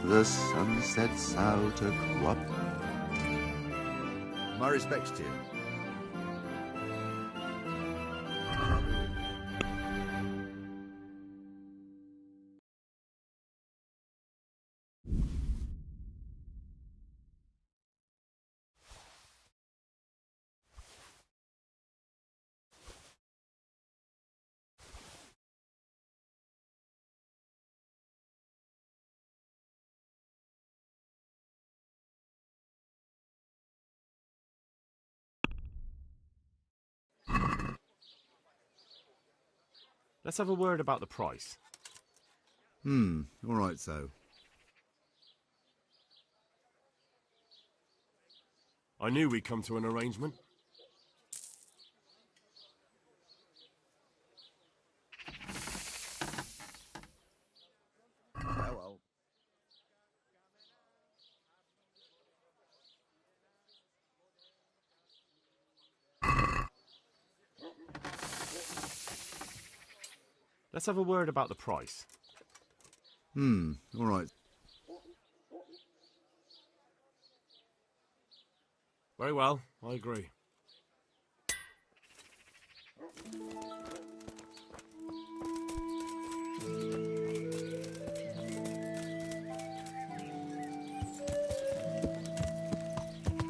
The sun sets out a quap. My respects to you. Let's have a word about the price. All right, so. I knew we'd come to an arrangement. Well. Let's have a word about the price. All right. Very well, I agree.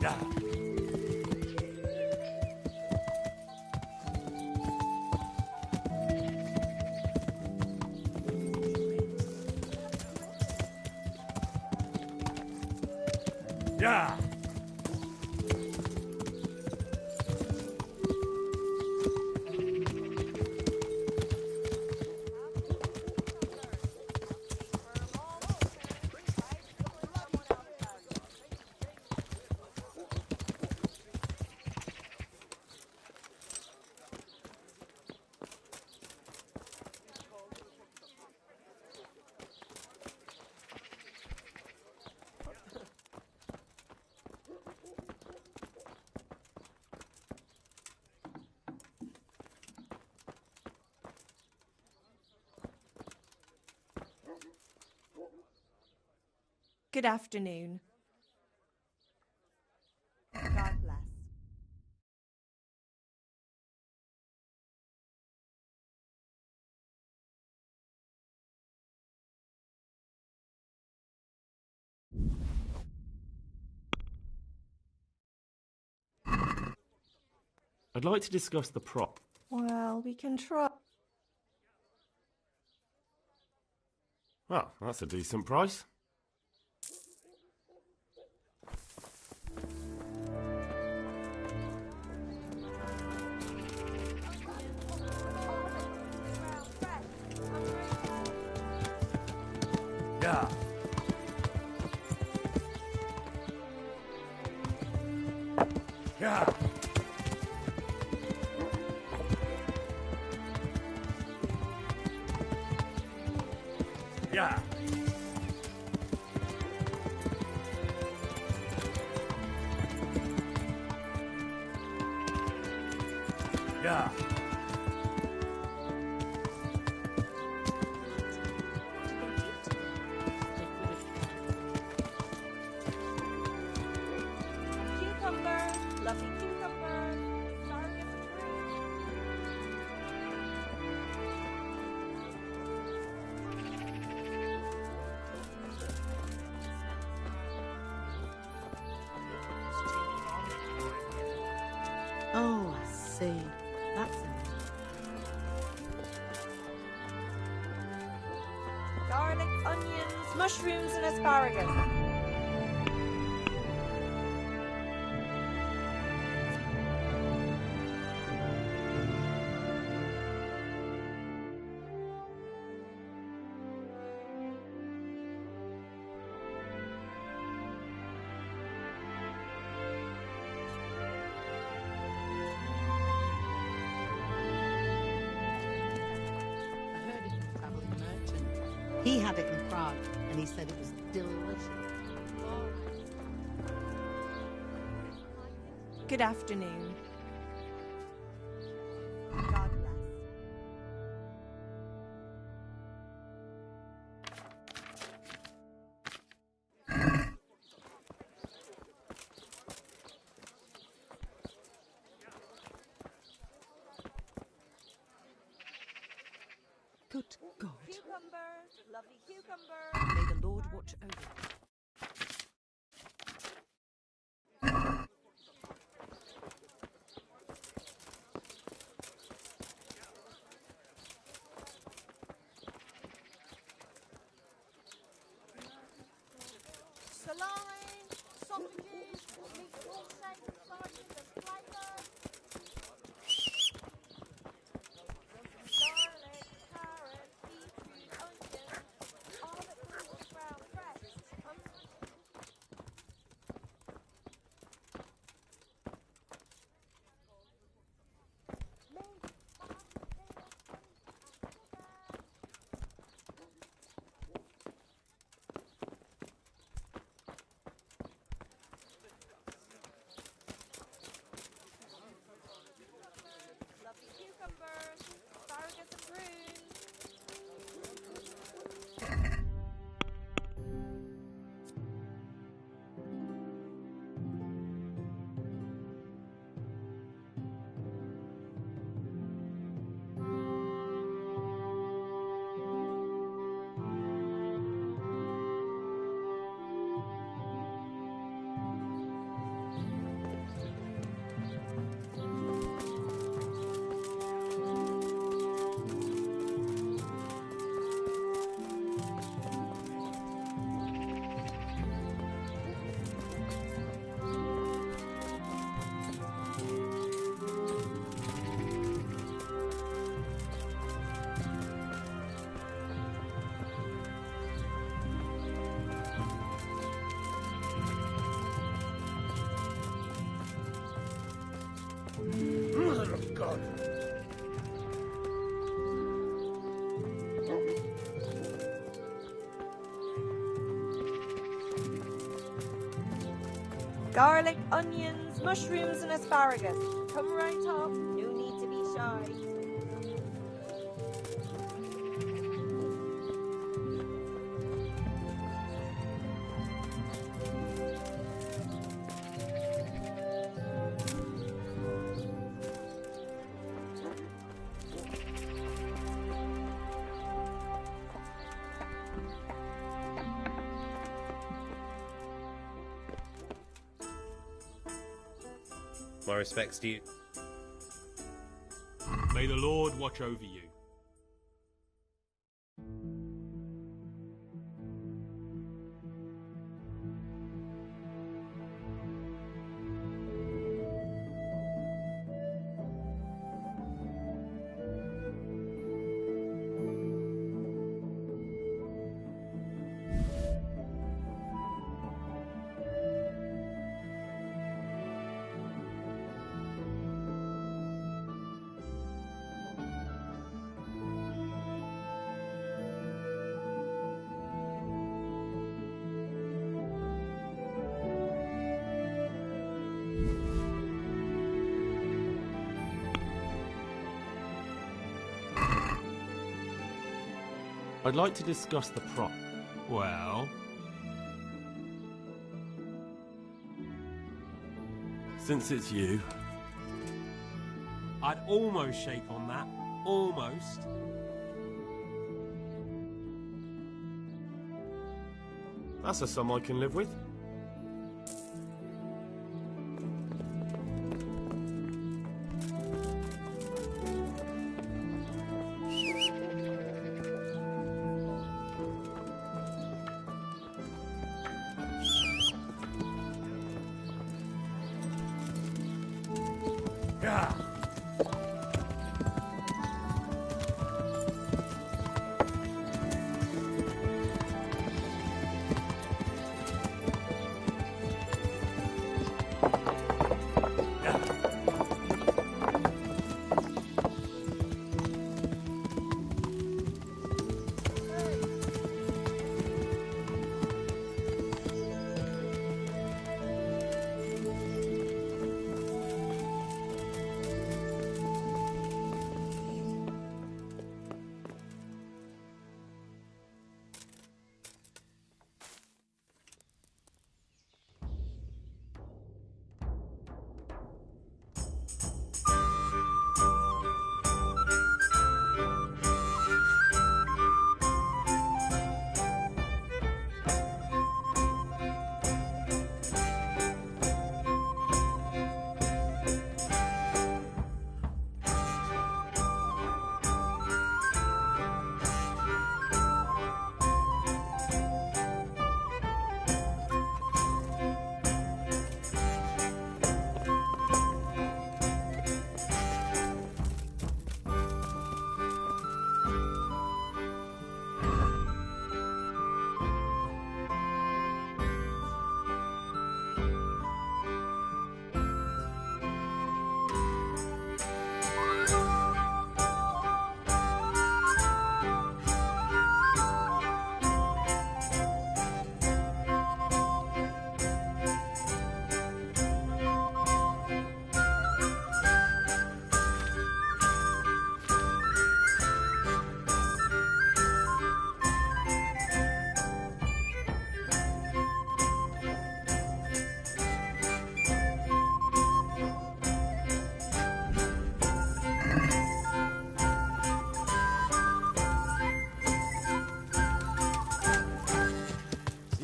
Yeah. Yeah. Good afternoon. God bless. I'd like to discuss the prop. Well, we can try. Well, that's a decent price. Yeah. Yeah. Yeah. Yeah. Cucumber, lovely cucumber. Asparagus approved. Oh, I see. That's it. Garlic, onions, mushrooms, and asparagus. I heard it from a travelling merchant. He had it in Prague, and he said it was delicious. Good afternoon. God bless. Good God. Cucumber, lovely cucumber. May the Lord watch over you. Saline, sausages, meat sausage, sausages and flavour. Garlic, carrot, beetroot, onion, almond peels, brown bread. Lovely cucumbers, asparagus and prunes. Mother of God. Garlic, onions, mushrooms and asparagus. Come right up, no need to be shy. My respects to you. May the Lord watch over you. I'd like to discuss the prop. Well... Since it's you, I'd almost shake on that. Almost. that's a sum I can live with. Yeah.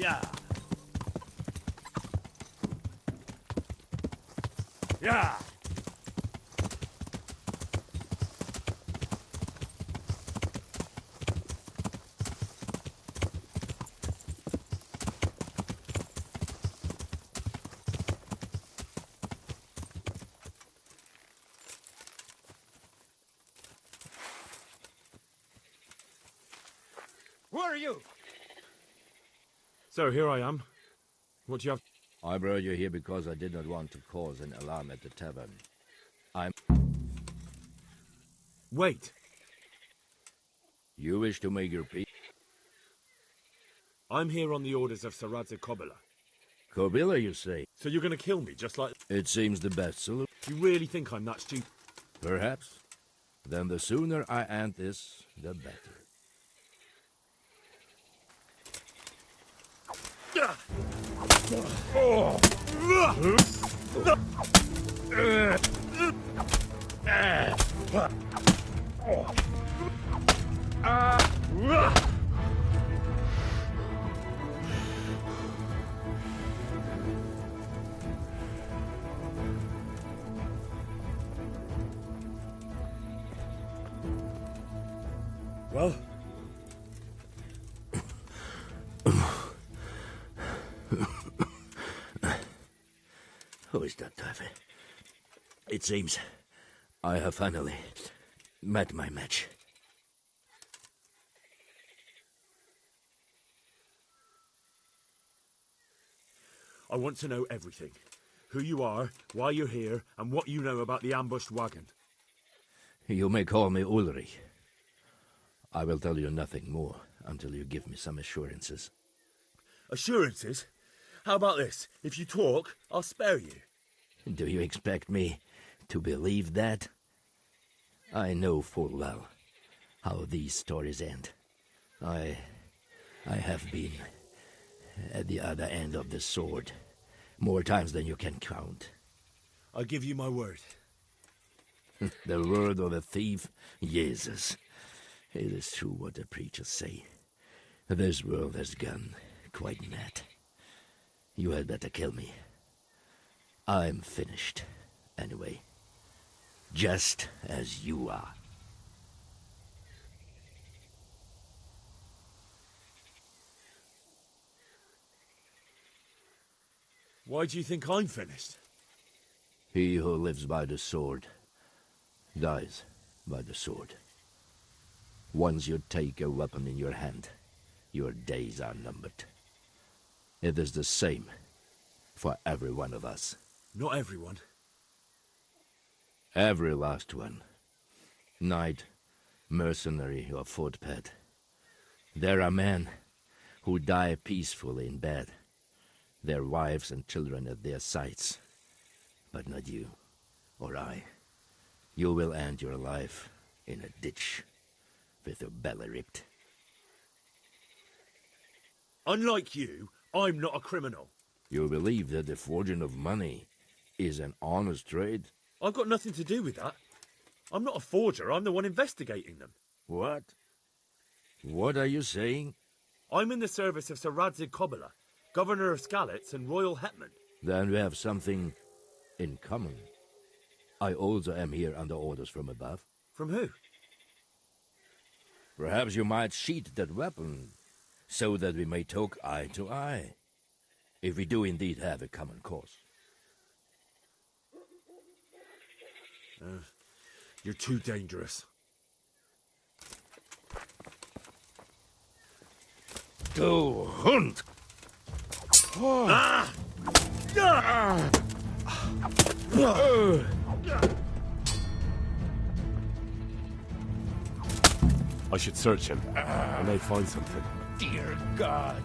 Yeah. Yeah. Who are you? So here I am. What do you have? I brought you here because I did not want to cause an alarm at the tavern. Wait. You wish to make your peace? I'm here on the orders of Saradze Kobila. Kobila, you say? So you're going to kill me, just like... It seems the best solution. You really think I'm that stupid? Perhaps. Then the sooner I end this, the better. Well? Who is that, Taffy? It seems I have finally met my match. I want to know everything. Who you are, why you're here, and what you know about the ambushed wagon. You may call me Ulrich. I will tell you nothing more until you give me some assurances. Assurances? How about this? If you talk, I'll spare you. Do you expect me to believe that? I know full well how these stories end. I have been at the other end of the sword more times than you can count. I give you my word. The word of a thief? Jesus. It is true what the preachers say. This world has gone quite mad. You had better kill me. I'm finished, anyway. Just as you are. Why do you think I'm finished? He who lives by the sword dies by the sword. Once you take a weapon in your hand, your days are numbered. It is the same for every one of us. Not everyone. Every last one. Knight, mercenary, or footpad. There are men who die peacefully in bed, their wives and children at their sides. But not you, or I. You will end your life in a ditch, with your belly ripped. Unlike you, I'm not a criminal. You believe that the forging of money is an honest trade? I've got nothing to do with that. I'm not a forger, I'm the one investigating them. What? What are you saying? I'm in the service of Sir Radzig Kobyla, Governor of Skalitz and Royal Hetman. Then we have something in common. I also am here under orders from above. From who? Perhaps you might sheath that weapon, so that we may talk eye to eye, if we do indeed have a common cause. You're too dangerous. Go hunt! I should search him. I may find something. Dear God!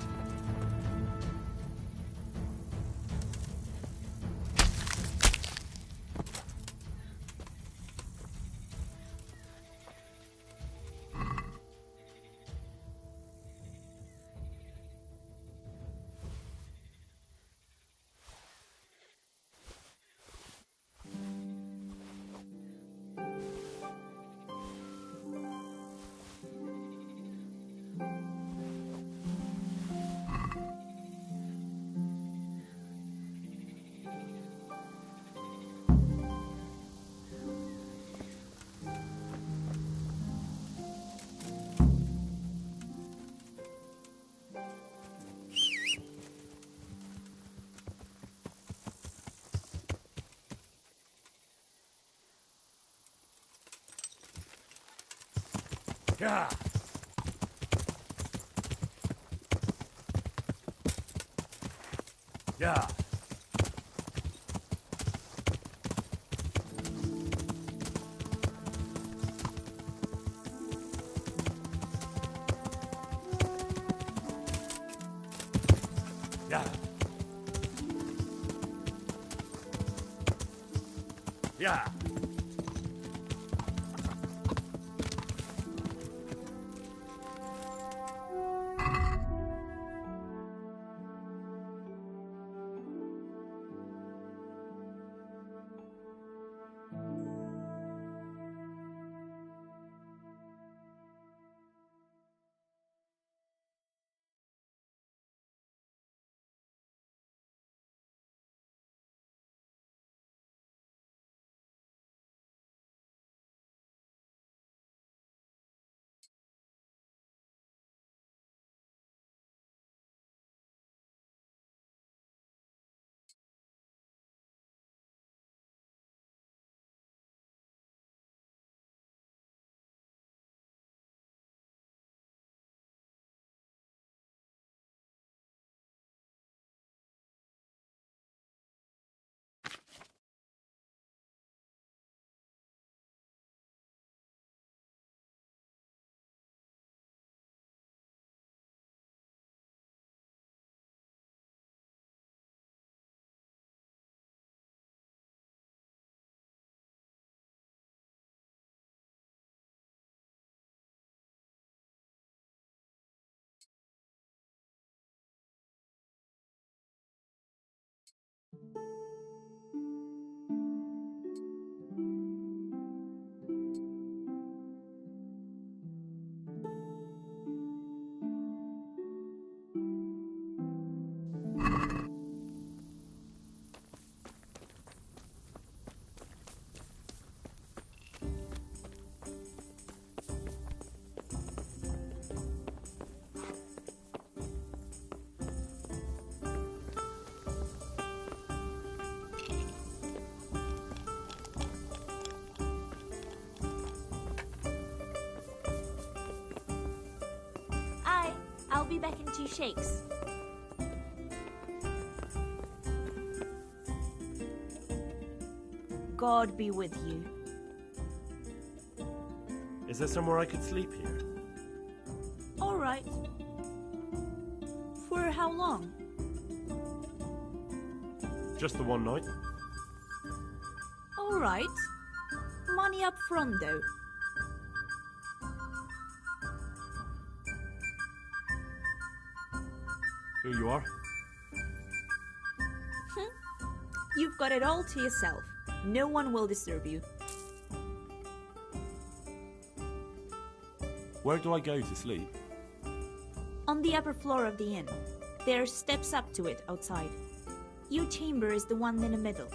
Yeah. Yeah. Yeah. Yeah. I'll be back in 2 shakes. God be with you. Is there somewhere I could sleep here? All right. For how long? Just the one night? All right. Money up front, though. Here you are. You've got it all to yourself. No one will disturb you. Where do I go to sleep? On the upper floor of the inn. There are steps up to it outside. Your chamber is the one in the middle.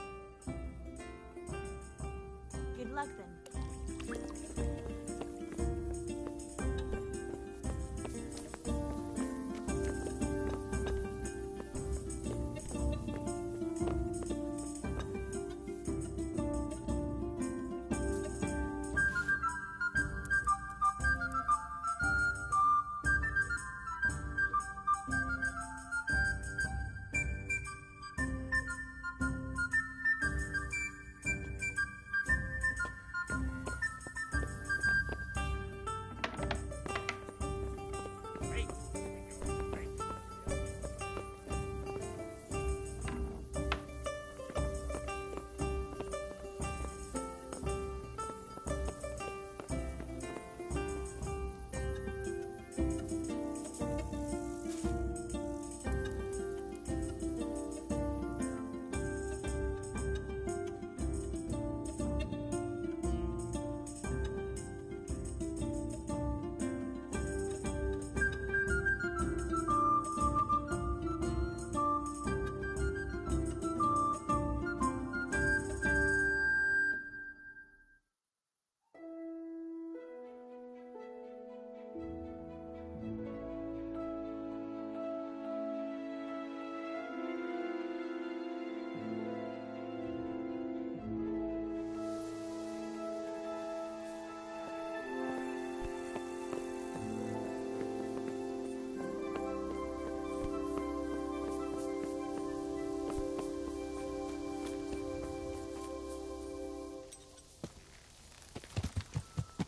Good luck then.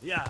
Yeah.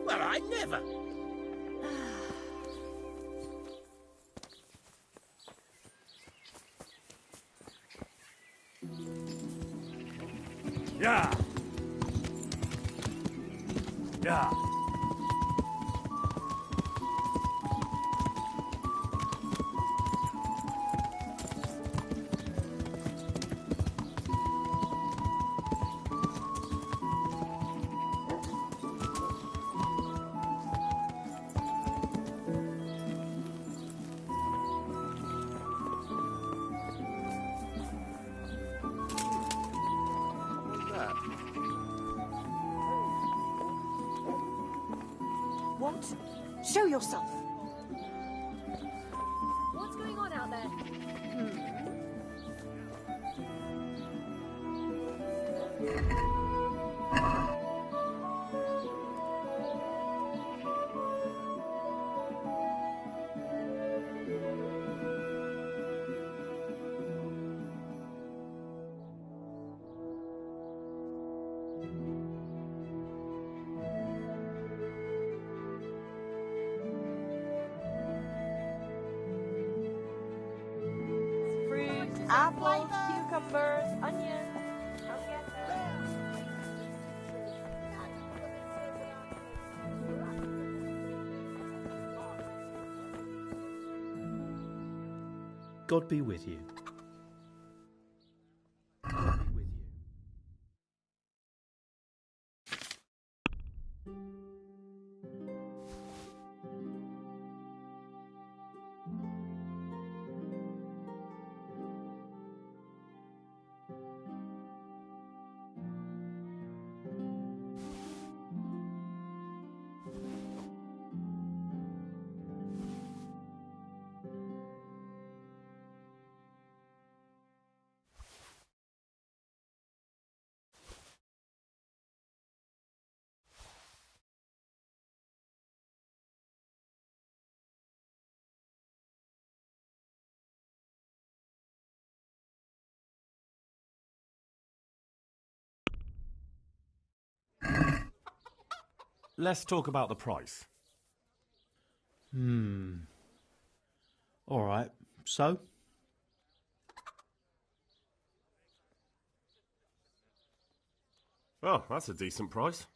Well, I never. Yeah. Yeah. Show yourself. What's going on out there? Fruit, apples, cucumbers, onions. Come get them. God be with you. God be with you. Let's talk about the price. All right. So? Oh, that's a decent price.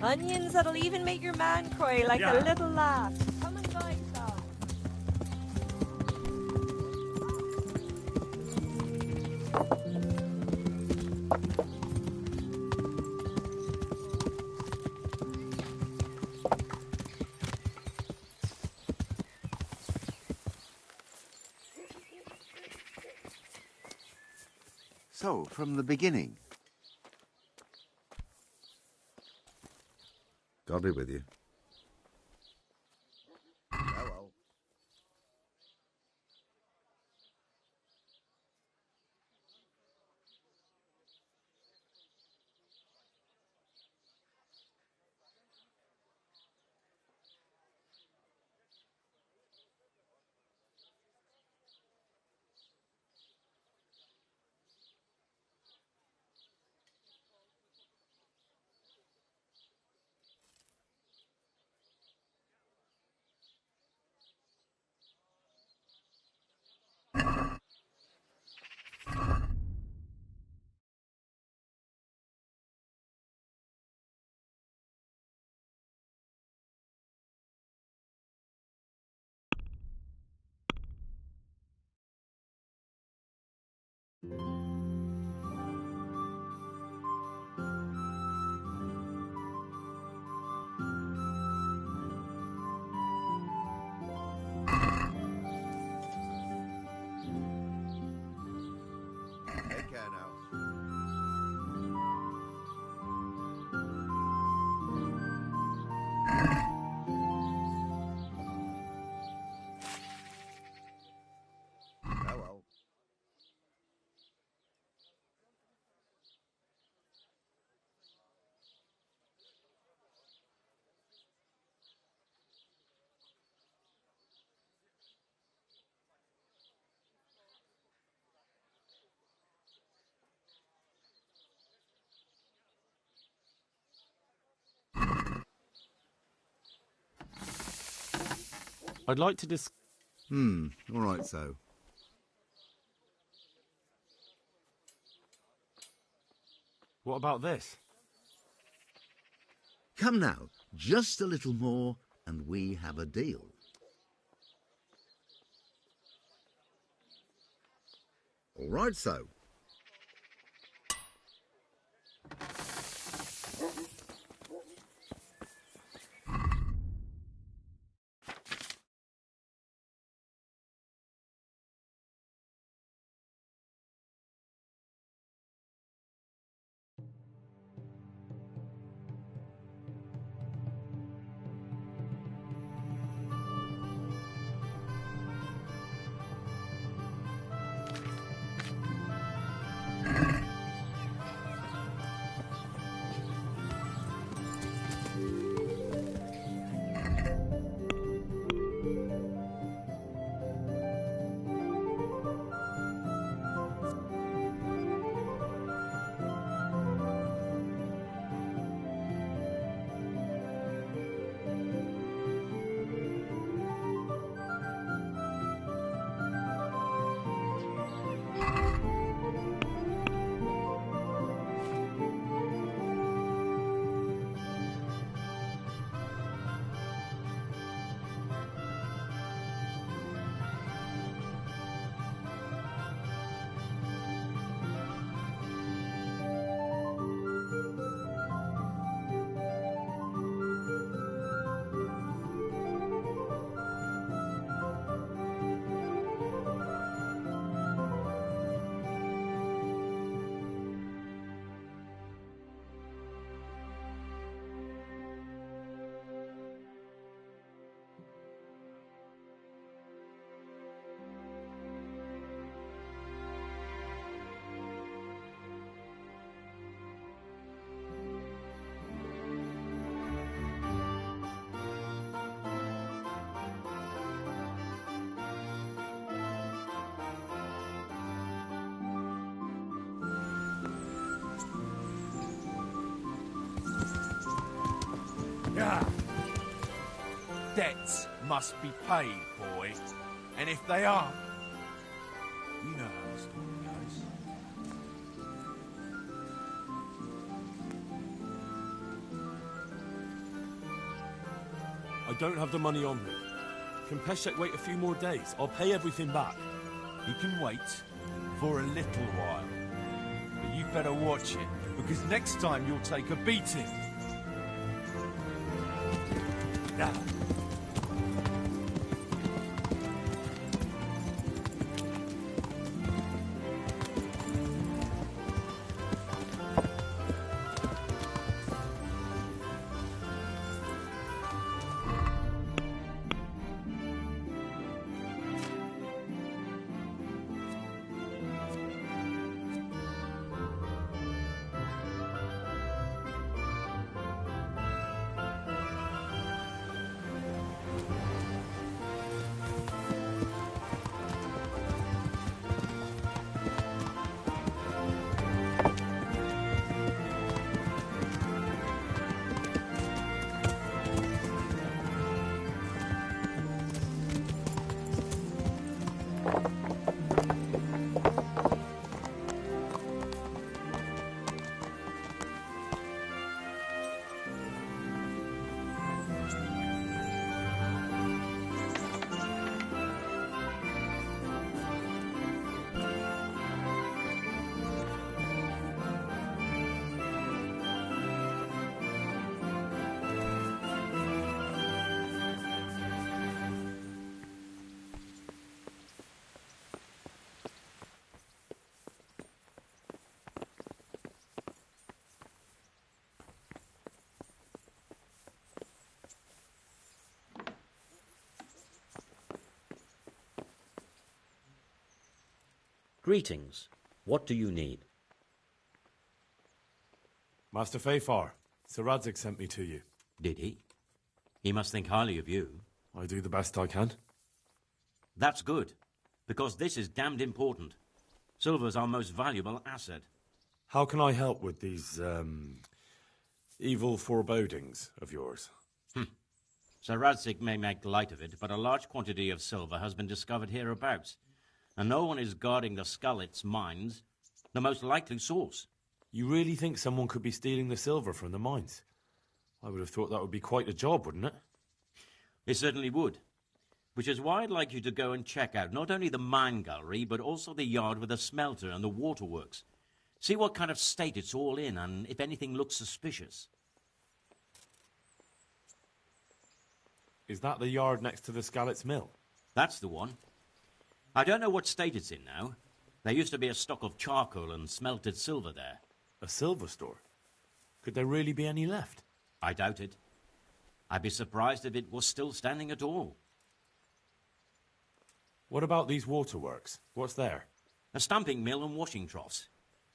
Onions that'll even make your man cry like a little lad. Come and buy some. So, from the beginning. God be with you. Farewell. Take care now. Farewell. I'd like to All right, so. What about this? Come now, just a little more, and we have a deal. All right, so. Yeah. Debts must be paid, boy. And if they aren't, you know how the story goes. I don't have the money on me. Can Peshek wait a few more days? I'll pay everything back. He can wait for a little while. But you better watch it, because next time you'll take a beating. Yeah. Greetings. What do you need? Master Fafar, Sir Radzig sent me to you. Did he? He must think highly of you. I do the best I can. That's good, because this is damned important. Silver's our most valuable asset. How can I help with these, evil forebodings of yours? Sir Radzig may make light of it, but a large quantity of silver has been discovered hereabouts, and no one is guarding the Skullets' mines, the most likely source. You really think someone could be stealing the silver from the mines? I would have thought that would be quite a job, wouldn't it? It certainly would. Which is why I'd like you to go and check out not only the mine gallery, but also the yard with the smelter and the waterworks. See what kind of state it's all in, and if anything looks suspicious. Is that the yard next to the Scallots Mill? That's the one. I don't know what state it's in now. There used to be a stock of charcoal and smelted silver there. A silver store? Could there really be any left? I doubt it. I'd be surprised if it was still standing at all. What about these waterworks? What's there? A stamping mill and washing troughs.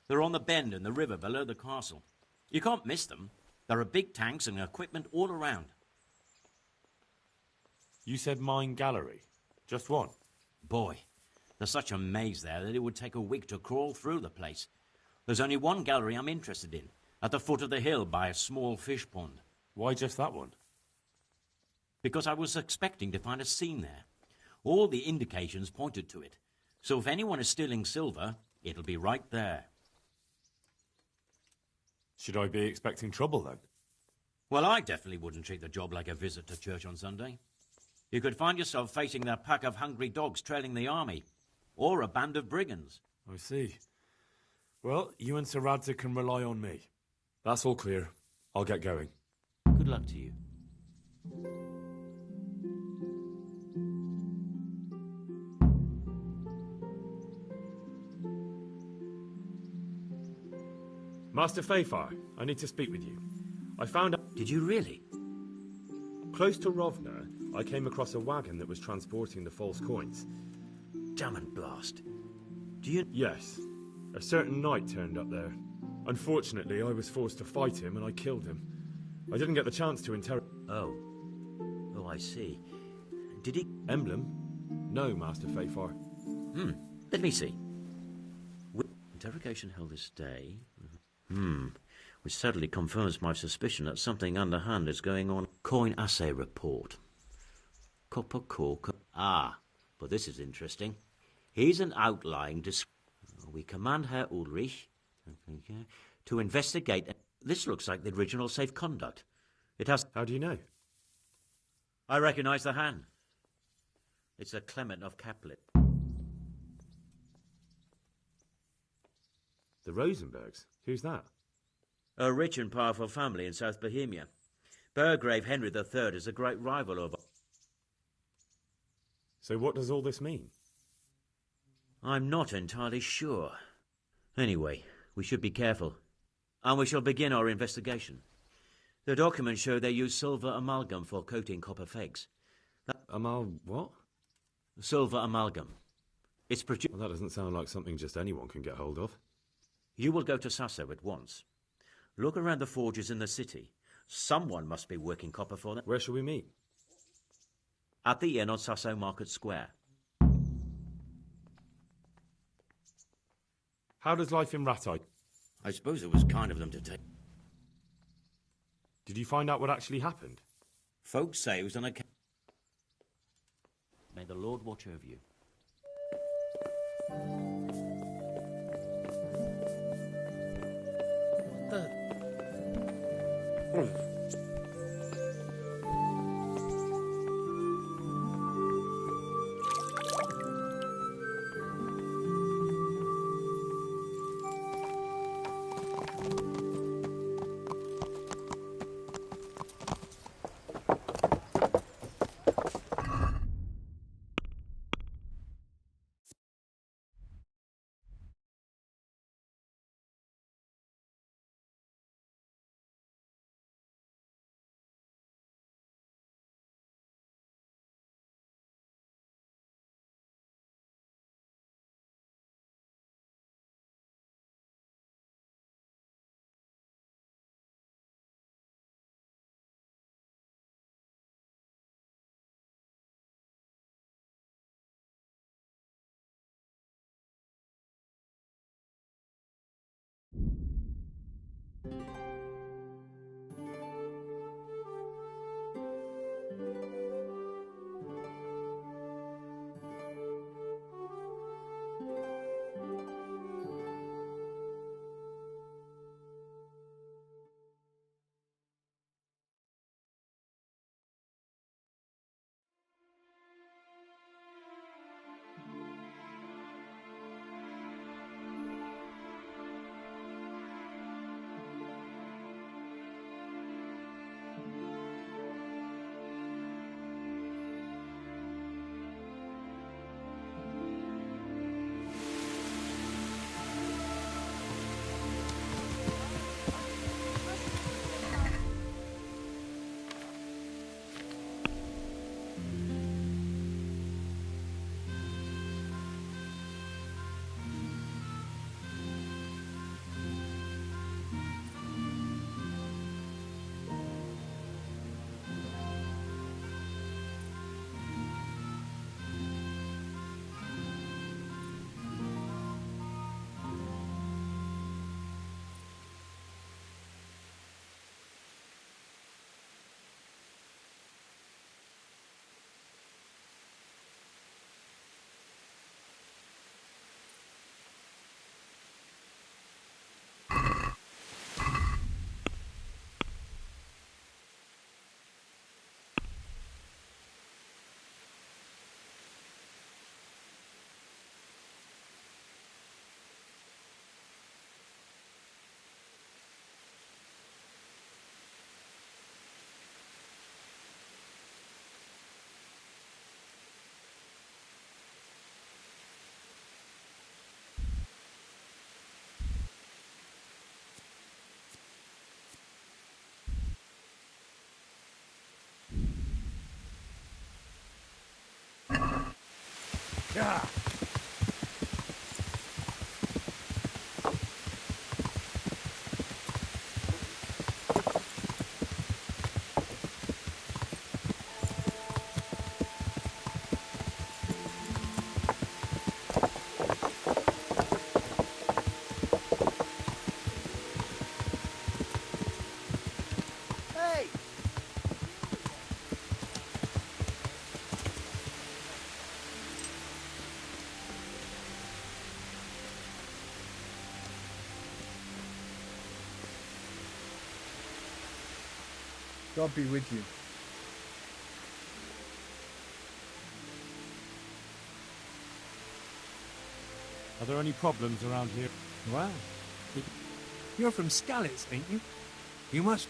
They're on the bend in the river below the castle. You can't miss them. There are big tanks and equipment all around. You said mine gallery. Just one? Boy, there's such a maze there that it would take a week to crawl through the place. There's only one gallery I'm interested in, at the foot of the hill by a small fish pond. Why just that one? Because I was expecting to find a scene there. All the indications pointed to it. So if anyone is stealing silver, it'll be right there. Should I be expecting trouble, then? Well, I definitely wouldn't treat the job like a visit to church on Sunday. You could find yourself facing that pack of hungry dogs trailing the army, or a band of brigands. I see. Well, you and Sir Radzig can rely on me. That's all clear. I'll get going. Good luck to you. Master Fafar, I need to speak with you. I found out... Did you really? Close to Rovna, I came across a wagon that was transporting the false coins. Damn and blast. Do you... Yes. A certain knight turned up there. Unfortunately, I was forced to fight him and I killed him. I didn't get the chance to interrogate... Oh. Oh, I see. Did he... Emblem? No, Master Fafar. Let me see. Interrogation held this day. Which certainly confirms my suspicion that something underhand is going on. Coin assay report. Copper cork. Ah, but this is interesting. Here's an outlying we command Herr Ulrich to investigate. This looks like the original safe conduct. It has... How do you know? I recognize the hand. It's a Clement of Caplet. The Rosenbergs? Who's that? A rich and powerful family in South Bohemia. Burgrave Henry III is a great rival of... So what does all this mean? I'm not entirely sure. Anyway, we should be careful. And we shall begin our investigation. The documents show they use silver amalgam for coating copper fakes. What? Silver amalgam. It's produced... Well, that doesn't sound like something just anyone can get hold of. You will go to Sasso at once. Look around the forges in the city. Someone must be working copper for them. Where shall we meet? At the inn on Sasso Market Square. How does life in Rattay? I suppose it was kind of them to take... Did you find out what actually happened? Folks say it was on a... May the Lord watch over you. Hey! God be with you. Are there any problems around here? Well, you're from Skalitz, ain't you? You must...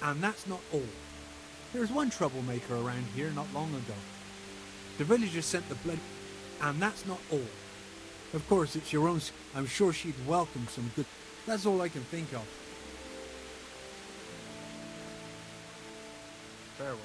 And that's not all. There was one troublemaker around here not long ago. The villagers sent the blood... And that's not all. Of course, it's your own... I'm sure she'd welcome some good... That's all I can think of. Farewell.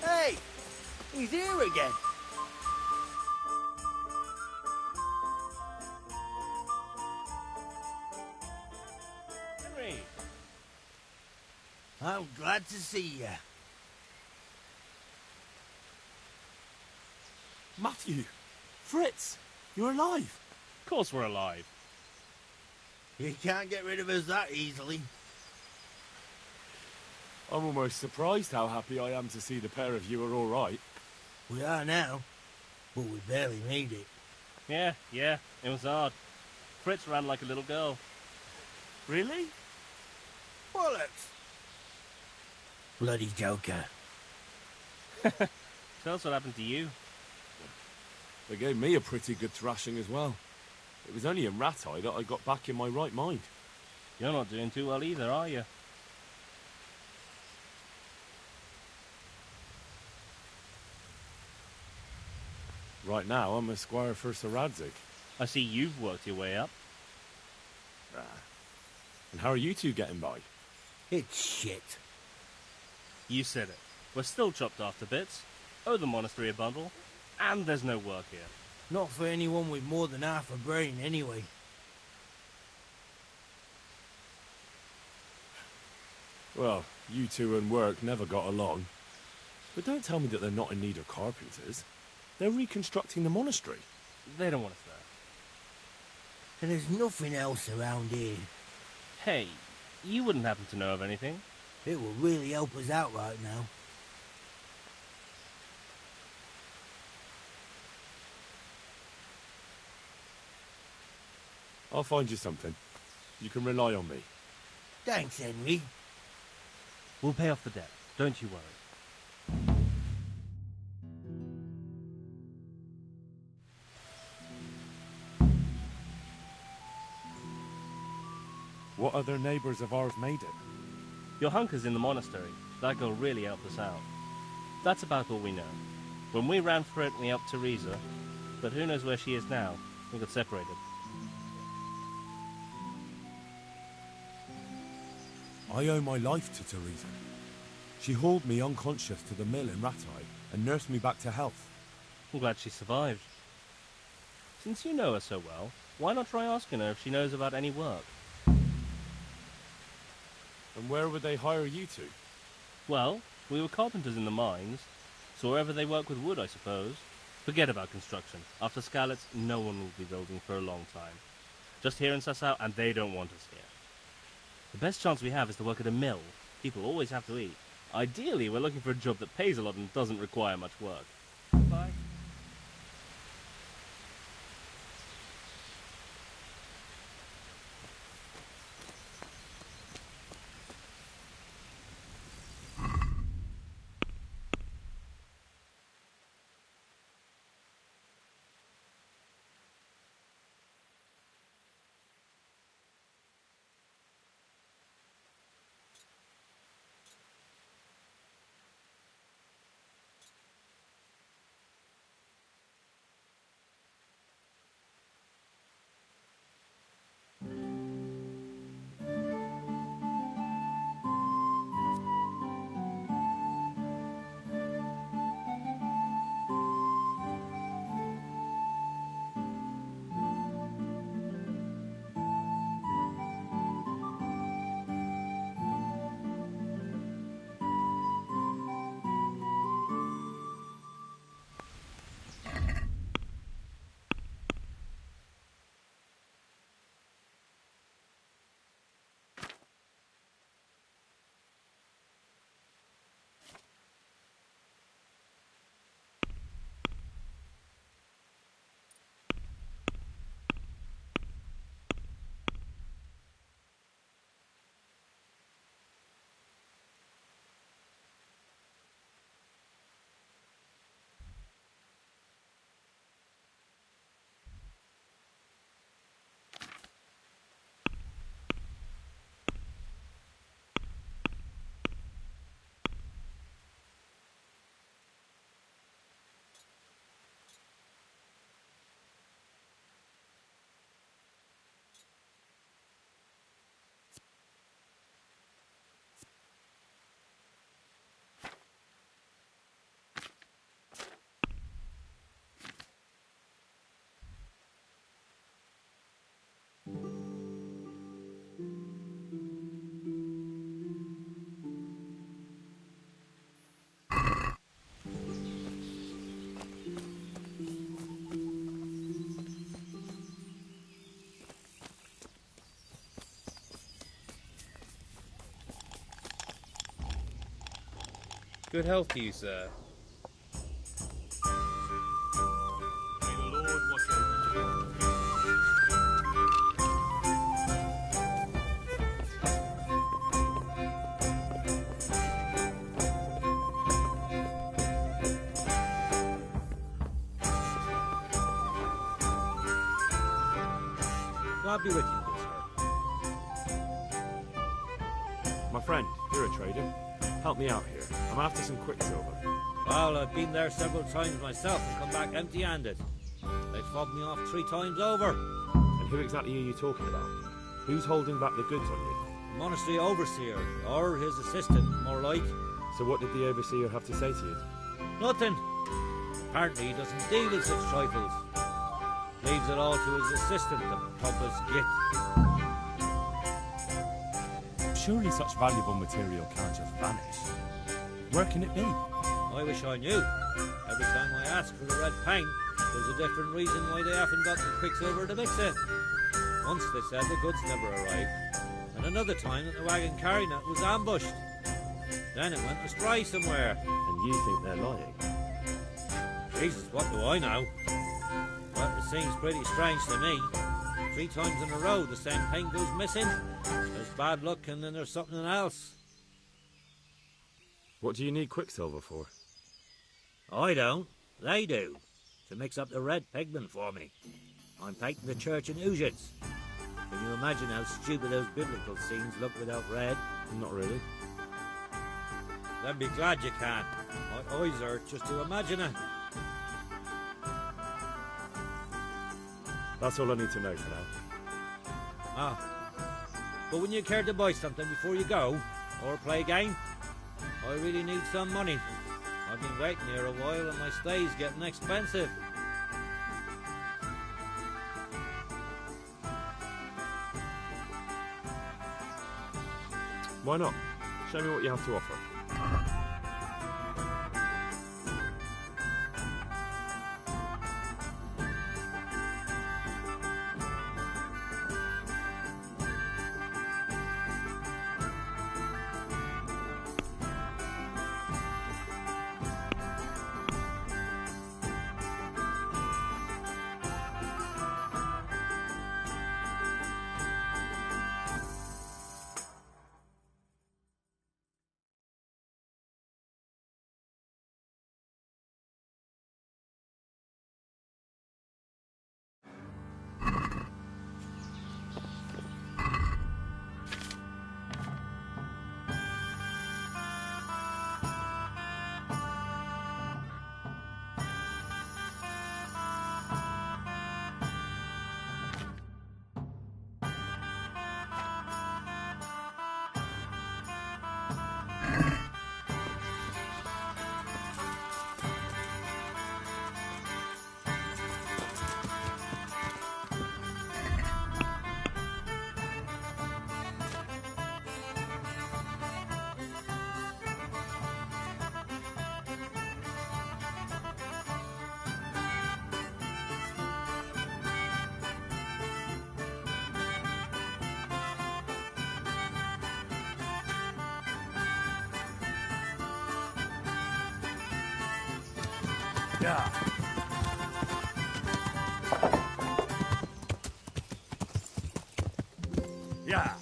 Hey! He's here again! Henry! I'm glad to see you. Matthew! Fritz! You're alive! Of course we're alive. You can't get rid of us that easily. I'm almost surprised how happy I am to see the pair of you are all right. We are now, but we barely made it. Yeah, it was hard. Fritz ran like a little girl. Really? Bollocks! Bloody joker. Tell us what happened to you. They gave me a pretty good thrashing as well. It was only in Rat-Eye that I got back in my right mind. You're not doing too well either, are you? Right now, I'm a squire for Sir Radzig. I see you've worked your way up. And how are you two getting by? It's shit. You said it. We're still chopped off to bits, owe the monastery a bundle, and there's no work here. Not for anyone with more than half a brain, anyway. Well, you two and work never got along. But don't tell me that they're not in need of carpenters. They're reconstructing the monastery. They don't want us there. And there's nothing else around here. Hey, you wouldn't happen to know of anything? It will really help us out right now. I'll find you something. You can rely on me. Thanks, Henry. We'll pay off the debt, don't you worry. What other neighbours of ours made it? Your hunker's in the monastery. That girl really helped us out. That's about all we know. When we ran for it, we helped Teresa, but who knows where she is now? We got separated. I owe my life to Teresa. She hauled me unconscious to the mill in Rat-Eye and nursed me back to health. I'm glad she survived. Since you know her so well, why not try asking her if she knows about any work? And where would they hire you to? Well, we were carpenters in the mines, so wherever they work with wood, I suppose. Forget about construction. After Skalitz, no one will be building for a long time. Just here in Sasau, and they don't want us here. The best chance we have is to work at a mill. People always have to eat. Ideally, we're looking for a job that pays a lot and doesn't require much work. Bye. Good health to you, sir. May the Lord watch over you. God be with you, good sir. My friend, you're a trader. Help me out here. I'm after some quicksilver. Well, I've been there several times myself and come back empty-handed. They fobbed me off 3 times over. And who exactly are you talking about? Who's holding back the goods on you? The monastery overseer, or his assistant, more like. So what did the overseer have to say to you? Nothing. Apparently he doesn't deal in such trifles. Leaves it all to his assistant, the pompous git. Surely such valuable material can't just vanish. Where can it be? I wish I knew. Every time I ask for the red paint, there's a different reason why they haven't got the quicksilver to mix it. Once they said the goods never arrived, and another time that the wagon carrying it was ambushed. Then it went astray somewhere. And you think they're lying? Jesus, what do I know? Well, it seems pretty strange to me. 3 times in a row the same paint goes missing. There's bad luck and then there's something else. What do you need quicksilver for? I don't. They do. To mix up the red pigment for me. I'm painting the church in Ujits. Can you imagine how stupid those biblical scenes look without red? Not really. Then be glad you can. My eyes hurt just to imagine it. That's all I need to know for now. Ah. But wouldn't you care to buy something before you go? Or play a game? I really need some money. I've been waiting here a while and my stay's getting expensive. Why not? Show me what you have to offer. Yeah. Yeah.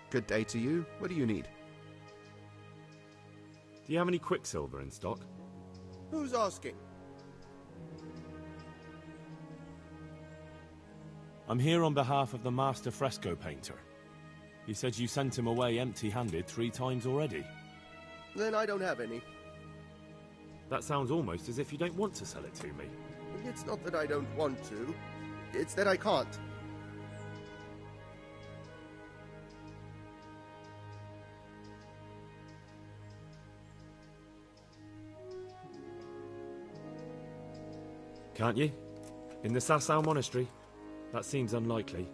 Good day to you. What do you need? Do you have any quicksilver in stock? Who's asking? I'm here on behalf of the master fresco painter. He said you sent him away empty-handed 3 times already. Then I don't have any. That sounds almost as if you don't want to sell it to me. It's not that I don't want to. It's that I can't. Can't you? In the Sasau Monastery? That seems unlikely.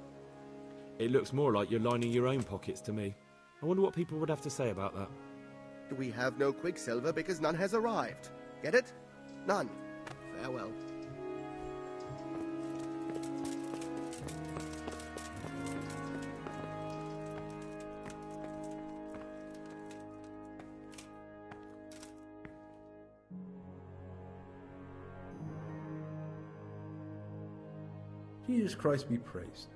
It looks more like you're lining your own pockets to me. I wonder what people would have to say about that. We have no quicksilver because none has arrived. Get it? None. Farewell. Jesus Christ be praised.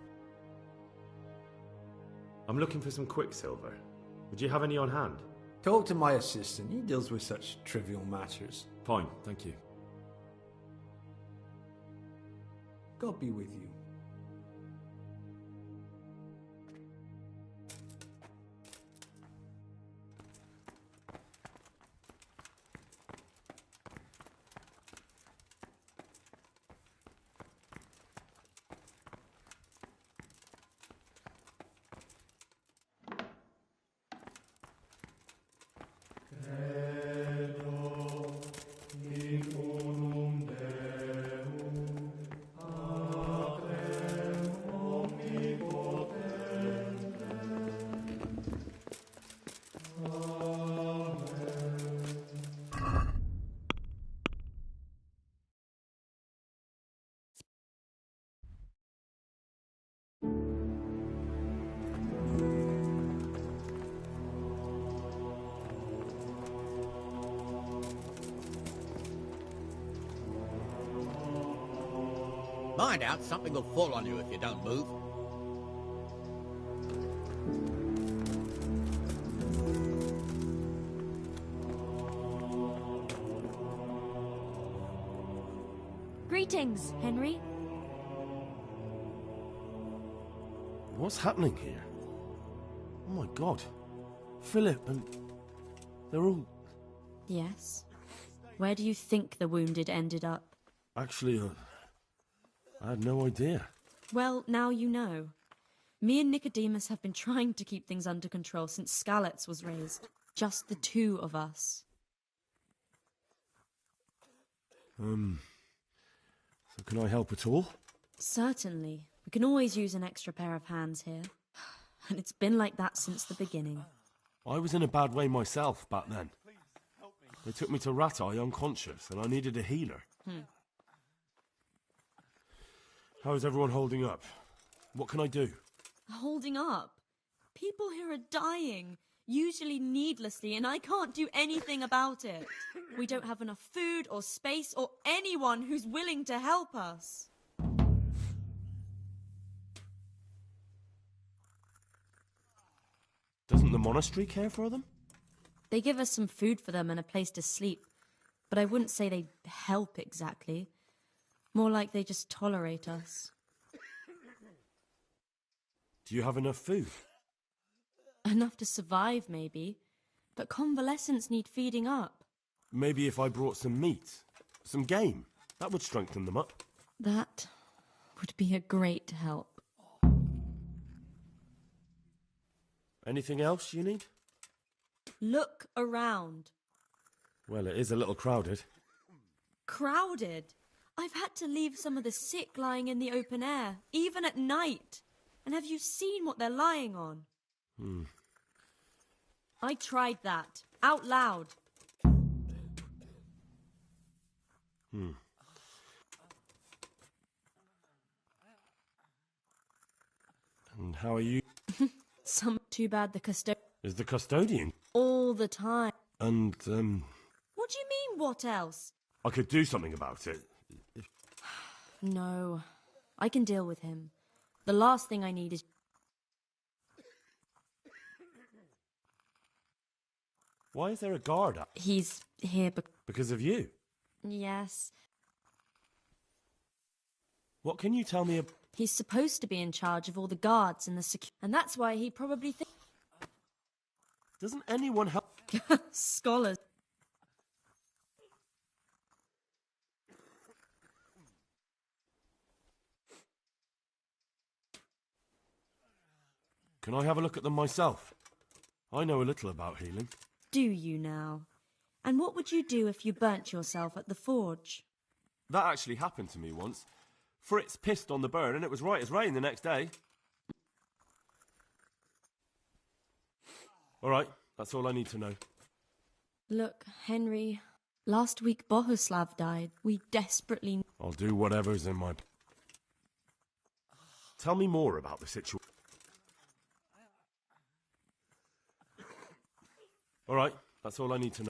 I'm looking for some quicksilver. Would you have any on hand? Talk to my assistant. He deals with such trivial matters. Fine, thank you. God be with you. Mind out, something will fall on you if you don't move. Greetings, Henry. What's happening here? Oh my god. Philip and... they're all... Yes. Where do you think the wounded ended up? Actually, I had no idea. Well, now you know. Me and Nicodemus have been trying to keep things under control since Skalitz was raised. Just the 2 of us. So can I help at all? Certainly. We can always use an extra pair of hands here. And it's been like that since the beginning. I was in a bad way myself back then. They took me to Ratai unconscious, and I needed a healer. How is everyone holding up? What can I do? Holding up? People here are dying, usually needlessly, and I can't do anything about it. We don't have enough food or space or anyone who's willing to help us. Doesn't the monastery care for them? They give us some food for them and a place to sleep, but I wouldn't say they help exactly. More like they just tolerate us. Do you have enough food? Enough to survive, maybe. But convalescents need feeding up. Maybe if I brought some meat, some game, that would strengthen them up. That would be a great help. Anything else you need? Look around. Well, it is a little crowded. Crowded? I've had to leave some of the sick lying in the open air, even at night. And have you seen what they're lying on? I tried that, out loud. And how are you? Some too bad the custodian. Is the custodian? All the time. And, What do you mean, what else? I could do something about it. No, I can deal with him. The last thing I need is... Why is there a guard up? He's here Because of you? Yes. What can you tell me about... He's supposed to be in charge of all the guards and the and that's why he probably thinks... Doesn't anyone help? Scholars. Can I have a look at them myself? I know a little about healing. Do you now? And what would you do if you burnt yourself at the forge? That actually happened to me once. Fritz pissed on the burn and it was right as rain the next day. All right, that's all I need to know. Look, Henry, last week Bohuslav died. We desperately... I'll do whatever's in my... Tell me more about the situation. All right, that's all I need to know.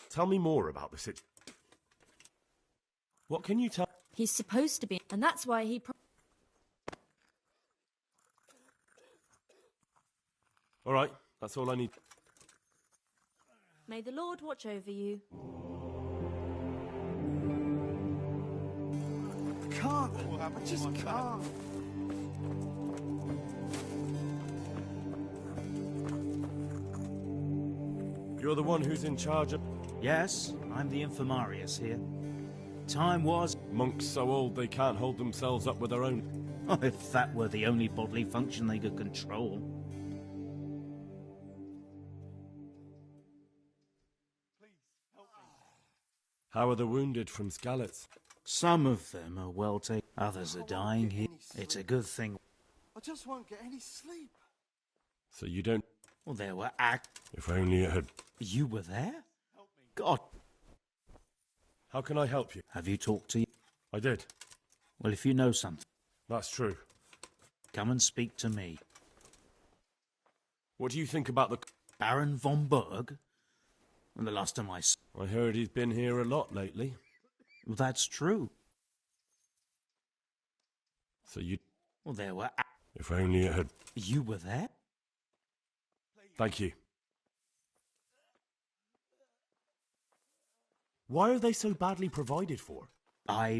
Tell me more about the situation. What can you tell? He's supposed to be, and that's why he... All right, that's all I need. May the Lord watch over you. I can't. I just can't. You're the one who's in charge of... Yes, I'm the infirmarius here. Time was... Monks so old they can't hold themselves up with their own... Oh, if that were the only bodily function they could control. How are the wounded from Skalitz? Some of them are well taken, others are dying here. It's a good thing. I just won't get any sleep. So you don't... Well, there were If only it had... You were there? God. How can I help you? Have you talked to you? I did. Well, if you know something... That's true. Come and speak to me. What do you think about the... Baron von Berg? And the last time I saw... I heard he's been here a lot lately. Well, that's true. So you... Well, there were... If only it had... You were there? Thank you. Why are they so badly provided for? How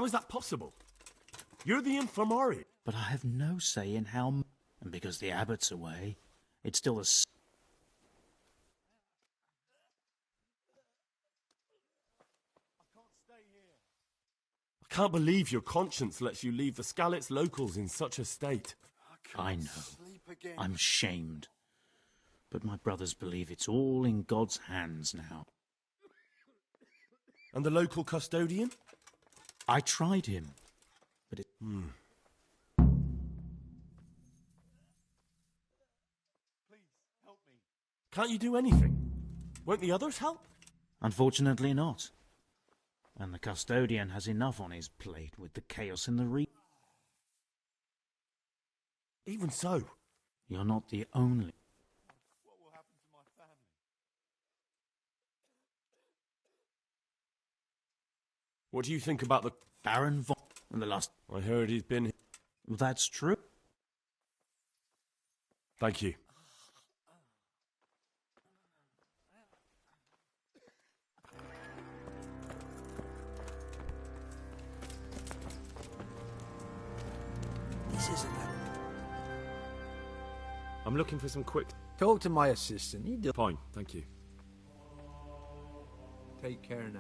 is that possible? You're the infirmarian. But I have no say in how... And because the abbot's away, it's still a... I can't believe your conscience lets you leave the Skalitz locals in such a state. I know. I'm shamed. But my brothers believe it's all in God's hands now. And the local custodian? I tried him, but it... Can't you do anything? Won't the others help? Unfortunately not. And the custodian has enough on his plate with the chaos in the Even so. You're not the only... What will happen to my family? What do you think about the... Baron von... And the last... I heard he's been... Well, that's true. Thank you. This isn't it. I'm looking for some quick... Talk to my assistant. You do. Fine, thank you. Take care now.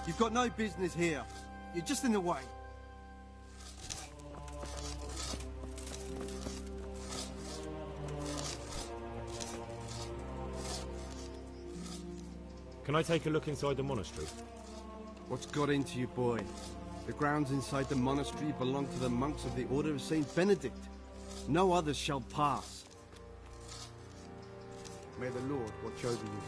You've got no business here. You're just in the way. Can I take a look inside the monastery? What's got into you, boy? The grounds inside the monastery belong to the monks of the Order of Saint Benedict. No others shall pass. May the Lord watch over you.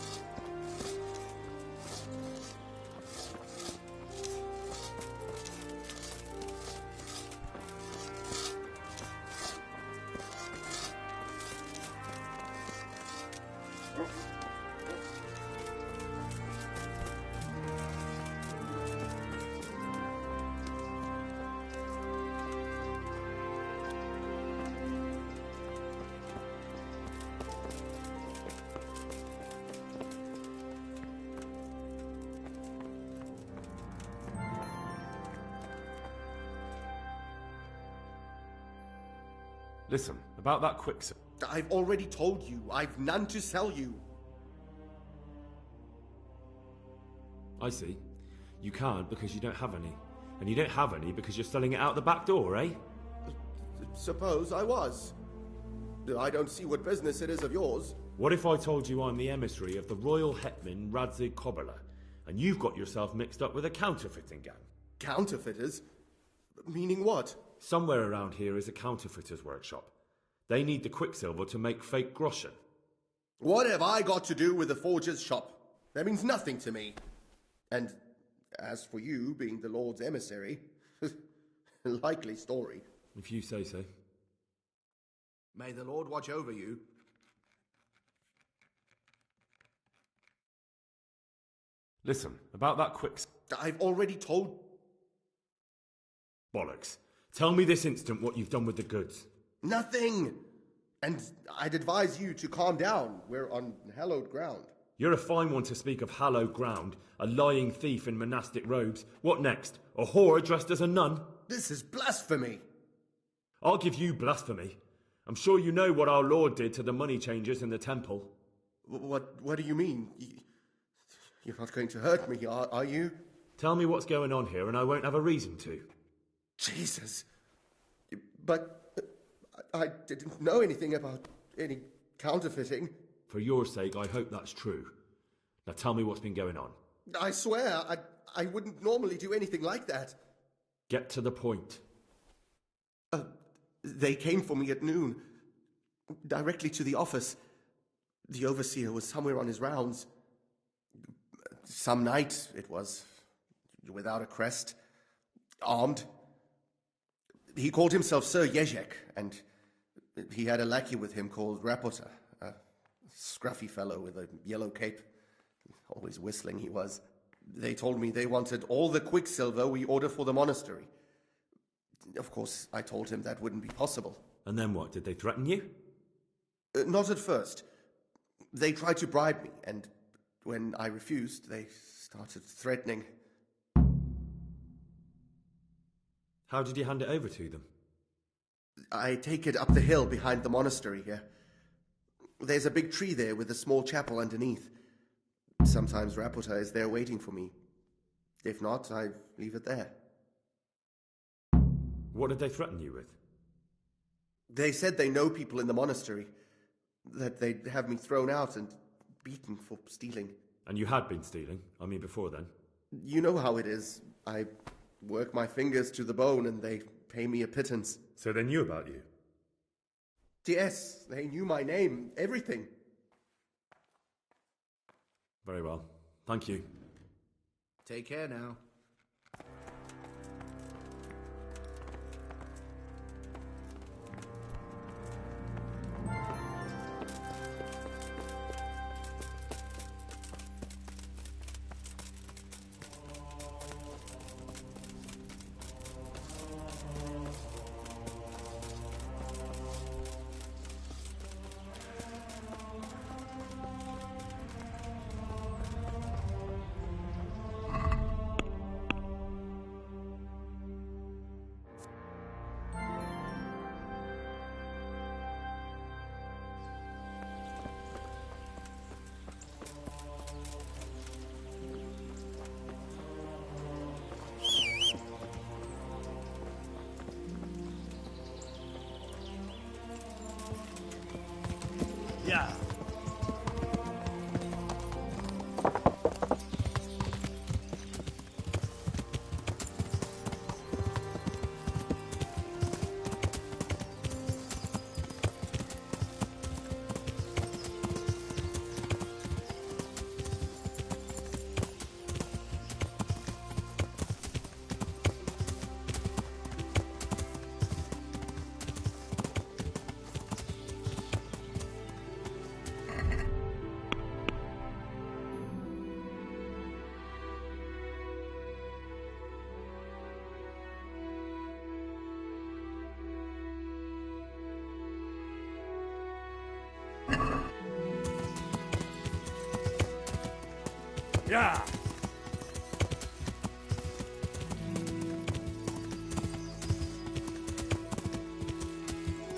Listen, about that quicksilver. I've already told you, I've none to sell you. I see. You can't because you don't have any. And you don't have any because you're selling it out the back door, eh? Suppose I was. I don't see what business it is of yours. What if I told you I'm the emissary of the royal hetman Radzig Kobyla, and you've got yourself mixed up with a counterfeiting gang? Counterfeiters? Meaning what? Somewhere around here is a counterfeiter's workshop. They need the quicksilver to make fake groschen. What have I got to do with the forger's shop? That means nothing to me. And as for you being the Lord's emissary, likely story. If you say so. May the Lord watch over you. Listen, about that quicksilver. I've already told... Bollocks. Tell me this instant what you've done with the goods. Nothing! And I'd advise you to calm down. We're on hallowed ground. You're a fine one to speak of hallowed ground. A lying thief in monastic robes. What next? A whore dressed as a nun? This is blasphemy! I'll give you blasphemy. I'm sure you know what our Lord did to the money changers in the temple. What do you mean? You're not going to hurt me, are you? Tell me what's going on here and I won't have a reason to. Jesus. But I didn't know anything about any counterfeiting. For your sake, I hope that's true. Now tell me what's been going on. I swear, I wouldn't normally do anything like that. Get to the point. They came for me at noon, directly to the office. The overseer was somewhere on his rounds. Some night, it was, without a crest, armed. He called himself Sir Jezek, and he had a lackey with him called Rapota, a scruffy fellow with a yellow cape. Always whistling he was. They told me they wanted all the quicksilver we order for the monastery. Of course, I told him that wouldn't be possible. And then what? Did they threaten you? Not at first. They tried to bribe me, and when I refused, they started threatening. How did you hand it over to them? I take it up the hill behind the monastery here. There's a big tree there with a small chapel underneath. Sometimes Rapota is there waiting for me. If not, I leave it there. What did they threaten you with? They said they know people in the monastery. That they'd have me thrown out and beaten for stealing. And you had been stealing? I mean, before then? You know how it is. I work my fingers to the bone and they pay me a pittance. So they knew about you? Yes, they knew my name, everything. Very well. Thank you. Take care now. Yeah!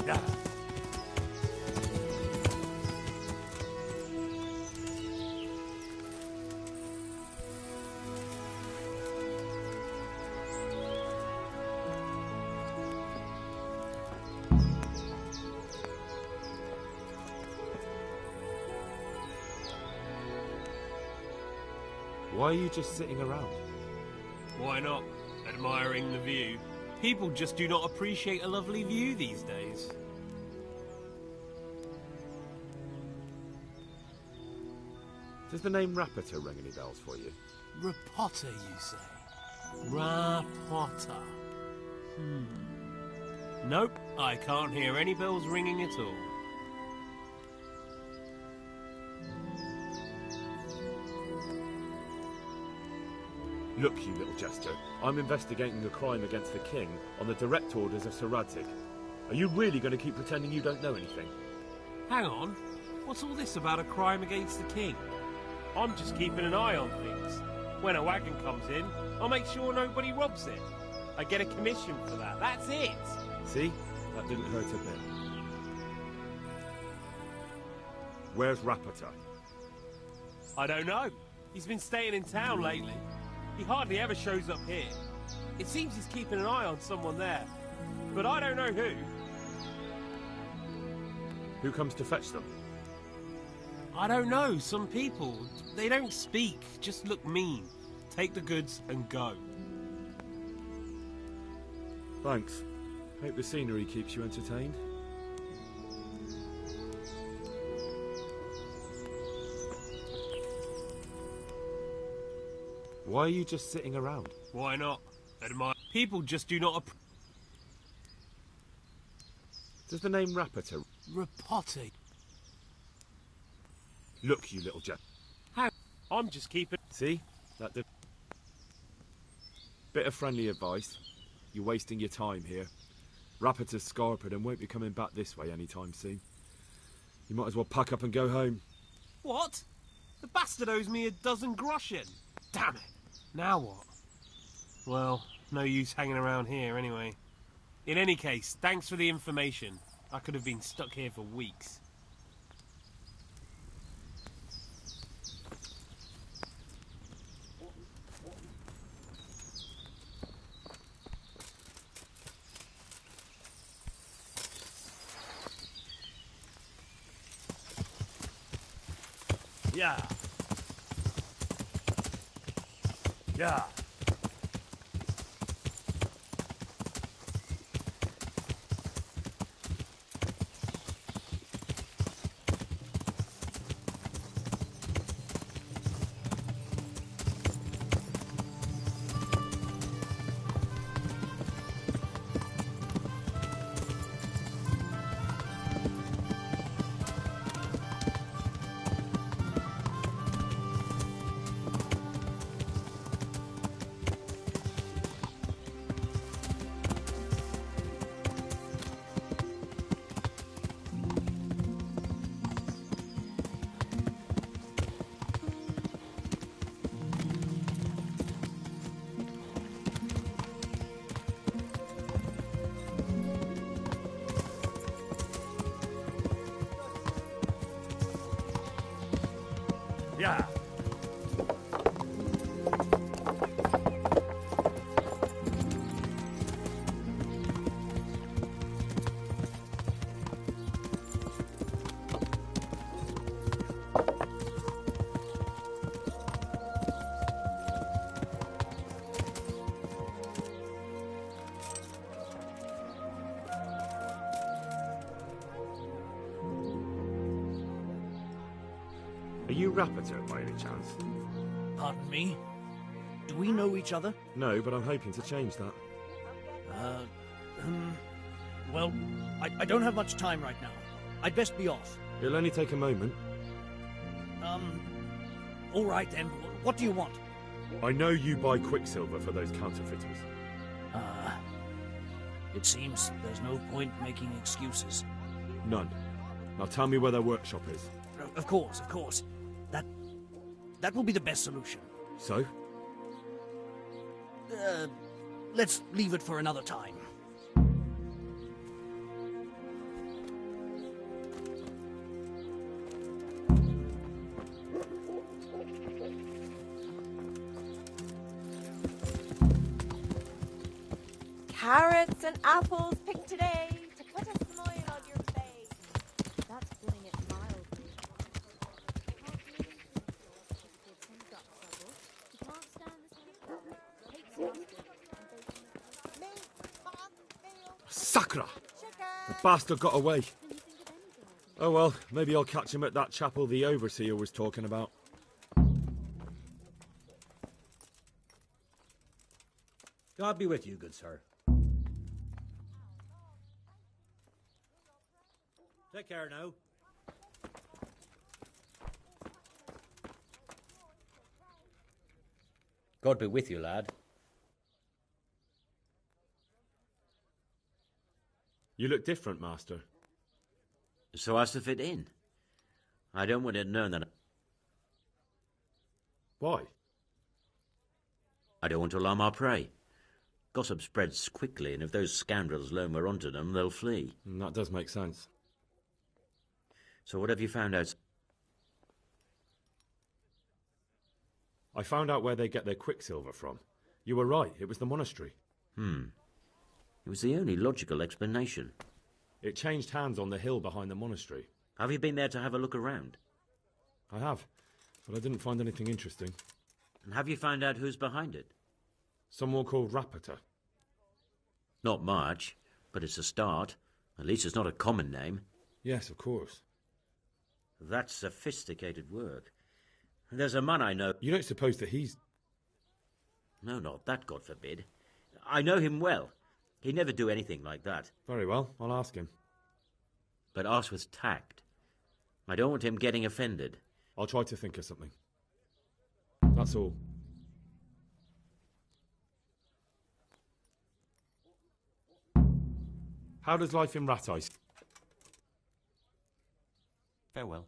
Yeah! Why are you just sitting around? Why not? Admiring the view. People just do not appreciate a lovely view these days. Does the name Rapita ring any bells for you? Rapota, you say? Rapota. Nope, I can't hear any bells ringing at all. Look, you little jester. I'm investigating a crime against the king on the direct orders of Sir Radzig. Are you really going to keep pretending you don't know anything? Hang on, what's all this about a crime against the king? I'm just keeping an eye on things. When a wagon comes in, I'll make sure nobody robs it. I get a commission for that, that's it! See? That didn't hurt a bit. Where's Rapita? I don't know. He's been staying in town lately. He hardly ever shows up here. It seems he's keeping an eye on someone there. But I don't know who. Who comes to fetch them? I don't know, some people. They don't speak, just look mean. Take the goods and go. Thanks. Hope the scenery keeps you entertained. Why are you just sitting around? Why not? Admire. People just do not Does the name Rapita... Rapota. Look, you little jet. How? I'm just keeping... See? That did... Bit of friendly advice. You're wasting your time here. Rapita's scarpered and won't be coming back this way anytime soon. You might as well pack up and go home. What? The bastard owes me 12 groschen. Damn it. Now what? Well, no use hanging around here anyway. In any case, thanks for the information. I could have been stuck here for weeks. Yeah. Yeah. Yeah. Are you Rapita by any chance? Pardon me? Do we know each other? No, but I'm hoping to change that. Well, I don't have much time right now. I'd best be off. It'll only take a moment. All right then. What do you want? I know you buy quicksilver for those counterfeiters. It seems there's no point making excuses. None. Now tell me where their workshop is. Of course, of course. That will be the best solution. So? Let's leave it for another time. Carrots and apples picked today to put a smile on your face. That's putting it mildly. Sacra! The bastard got away. Oh well, maybe I'll catch him at that chapel the overseer was talking about. God be with you, good sir. Take care now. God be with you, lad. You look different, Master. So as to fit in. I don't want it known that... Why? I don't want to alarm our prey. Gossip spreads quickly, and if those scoundrels learn we're onto them, they'll flee. That does make sense. So what have you found out? I found out where they get their quicksilver from. You were right, it was the monastery. It was the only logical explanation. It changed hands on the hill behind the monastery. Have you been there to have a look around? I have, but I didn't find anything interesting. And have you found out who's behind it? Someone called Rapata. Not much, but it's a start. At least it's not a common name. Yes, of course. That's sophisticated work. There's a man I know... You don't suppose that he's... No, not that, God forbid. I know him well. He'd never do anything like that. Very well, I'll ask him. But ask with tact. I don't want him getting offended. I'll try to think of something. That's all. How does life in Rat Ice? Farewell.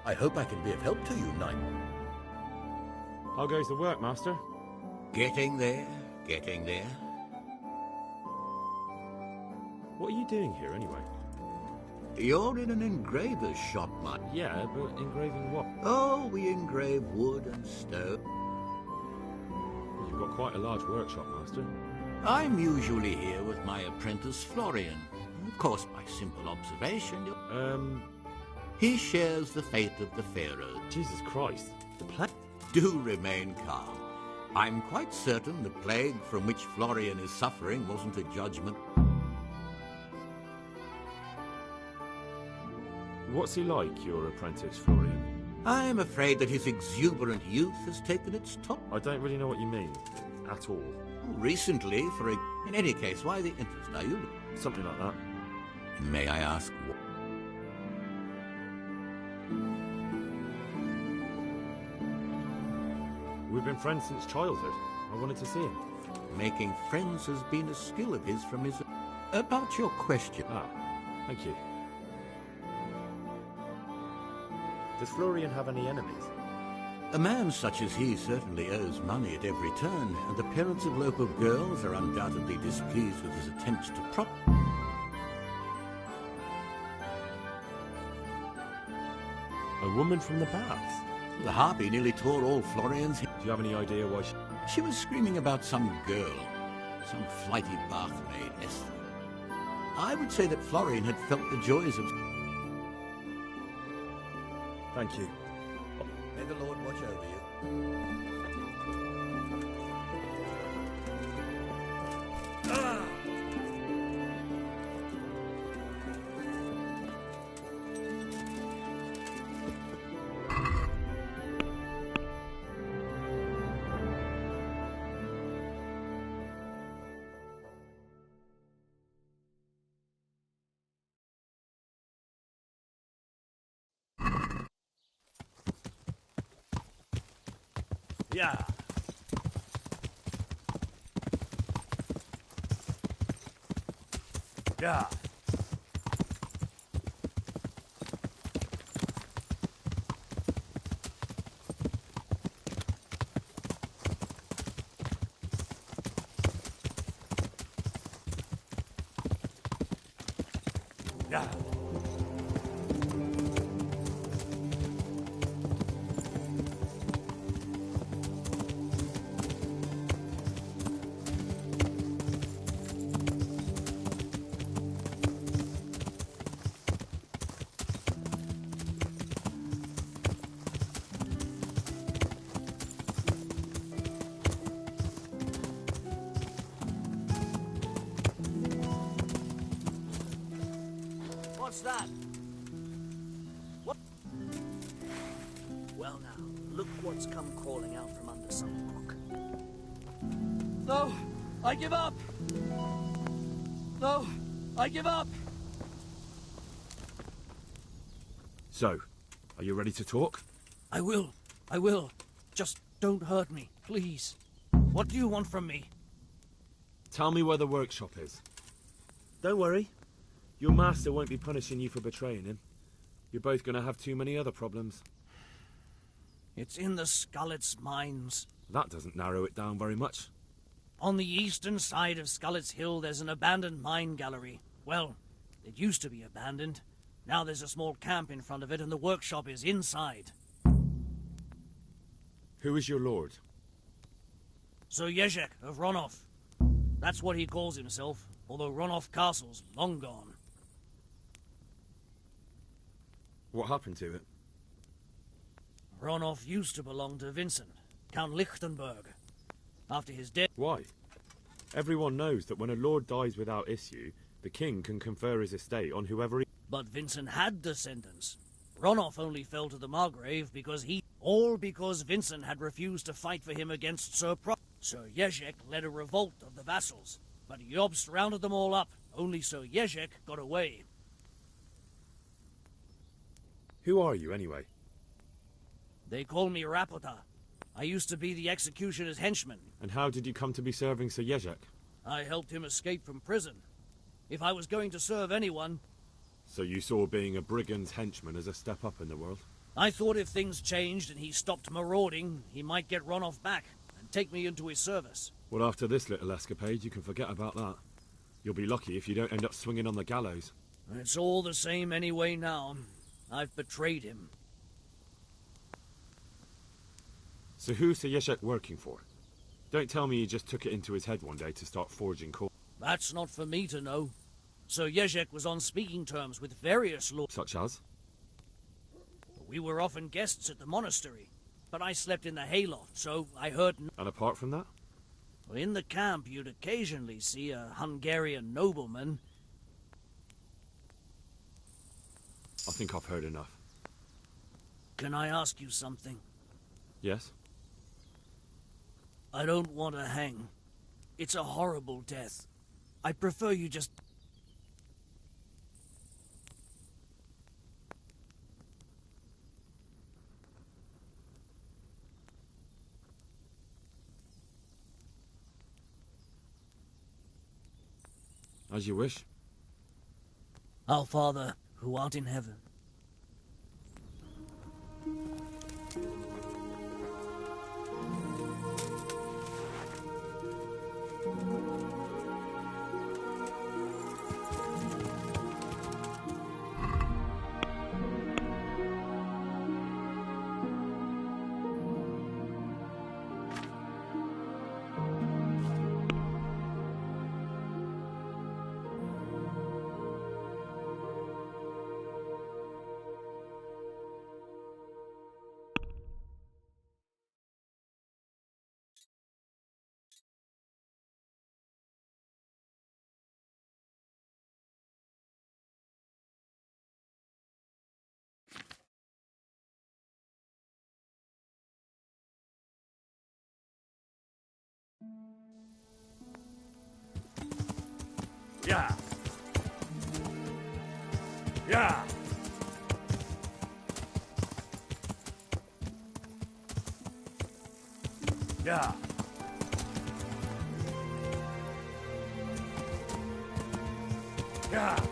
I hope I can be of help to you, knight. How goes the work, Master? Getting there, getting there. What are you doing here, anyway? You're in an engraver's shop, Mike. Yeah, but engraving what? Oh, we engrave wood and stone. You've got quite a large workshop, Master. I'm usually here with my apprentice, Florian. Of course, by simple observation, he shares the fate of the Pharaoh. Jesus Christ. The plague? Do remain calm. I'm quite certain the plague from which Florian is suffering wasn't a judgment. What's he like, your apprentice, Florian? I'm afraid that his exuberant youth has taken its toll. I don't really know what you mean, at all. Recently, in any case, why the interest, are you? Something like that. May I ask what? We've been friends since childhood. I wanted to see him. Making friends has been a skill of his from his... About your question. Ah, thank you. Does Florian have any enemies? A man such as he certainly owes money at every turn, and the parents of local girls are undoubtedly displeased with his attempts to prop... A woman from the baths? The harpy nearly tore all Florian's... Do you have any idea why she... She was screaming about some girl, some flighty bathmaid, Esther. I would say that Florian had felt the joys of... Thank you. May the Lord watch over you. Yeah. Yeah. Yeah. What's that? What? Well now, look what's come crawling out from under some rock. No, I give up! No, I give up! So, are you ready to talk? I will. Just don't hurt me, please. What do you want from me? Tell me where the workshop is. Don't worry. Your master won't be punishing you for betraying him. You're both going to have too many other problems. It's in the Skullet's mines. That doesn't narrow it down very much. On the eastern side of Skullet's Hill, there's an abandoned mine gallery. Well, it used to be abandoned. Now there's a small camp in front of it, and the workshop is inside. Who is your lord? Sir Jezek of Ronov. That's what he calls himself, although Ronov Castle's long gone. What happened to it? Ronov used to belong to Vincent, Count Lichtenberg. After his death... Why? Everyone knows that when a lord dies without issue, the king can confer his estate on whoever he... But Vincent had descendants. Ronov only fell to the Margrave because all because Vincent had refused to fight for him against Sir Pro... Sir Jezek led a revolt of the vassals, but Jobst rounded them all up. Only Sir Jezek got away. Who are you, anyway? They call me Rapota. I used to be the executioner's henchman. And how did you come to be serving Sir Jezek? I helped him escape from prison. If I was going to serve anyone... So you saw being a brigand's henchman as a step up in the world? I thought if things changed and he stopped marauding, he might get run off back and take me into his service. Well, after this little escapade, you can forget about that. You'll be lucky if you don't end up swinging on the gallows. It's all the same anyway now. I've betrayed him. So who's Yeshek working for? Don't tell me he just took it into his head one day to start forging coal. That's not for me to know. Sir Yezhek was on speaking terms with various lords. Such as? We were often guests at the monastery, but I slept in the hayloft, so I heard And apart from that? In the camp, you'd occasionally see a Hungarian nobleman. I think I've heard enough. Can I ask you something? Yes? I don't want to hang. It's a horrible death. I prefer you just... As you wish. Our Father, who art in heaven. Yeah. Yeah. Yeah. Yeah.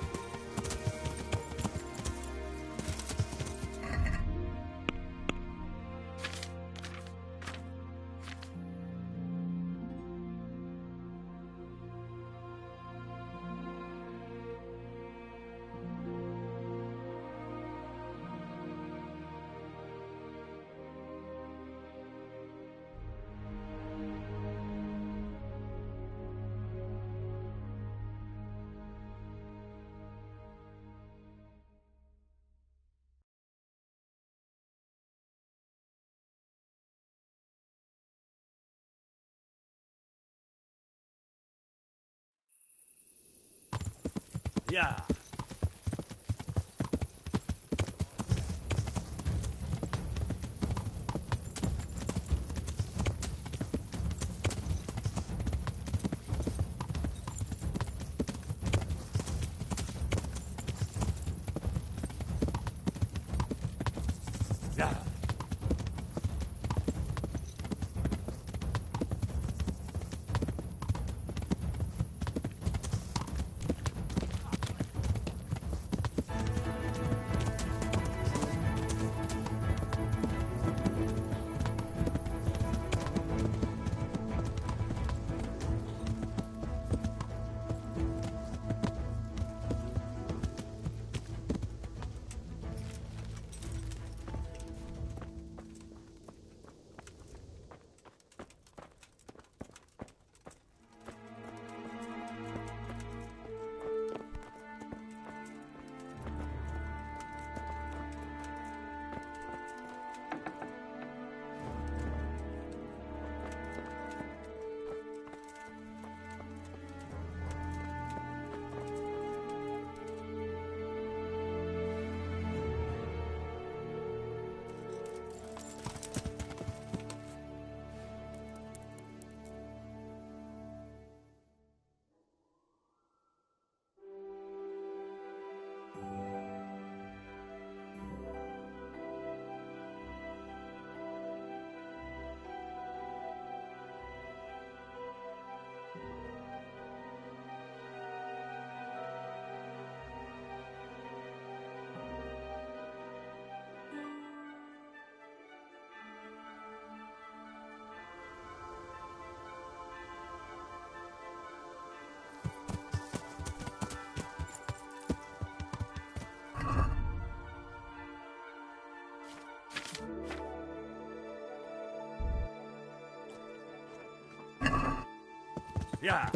Yeah. Yeah. Yeah.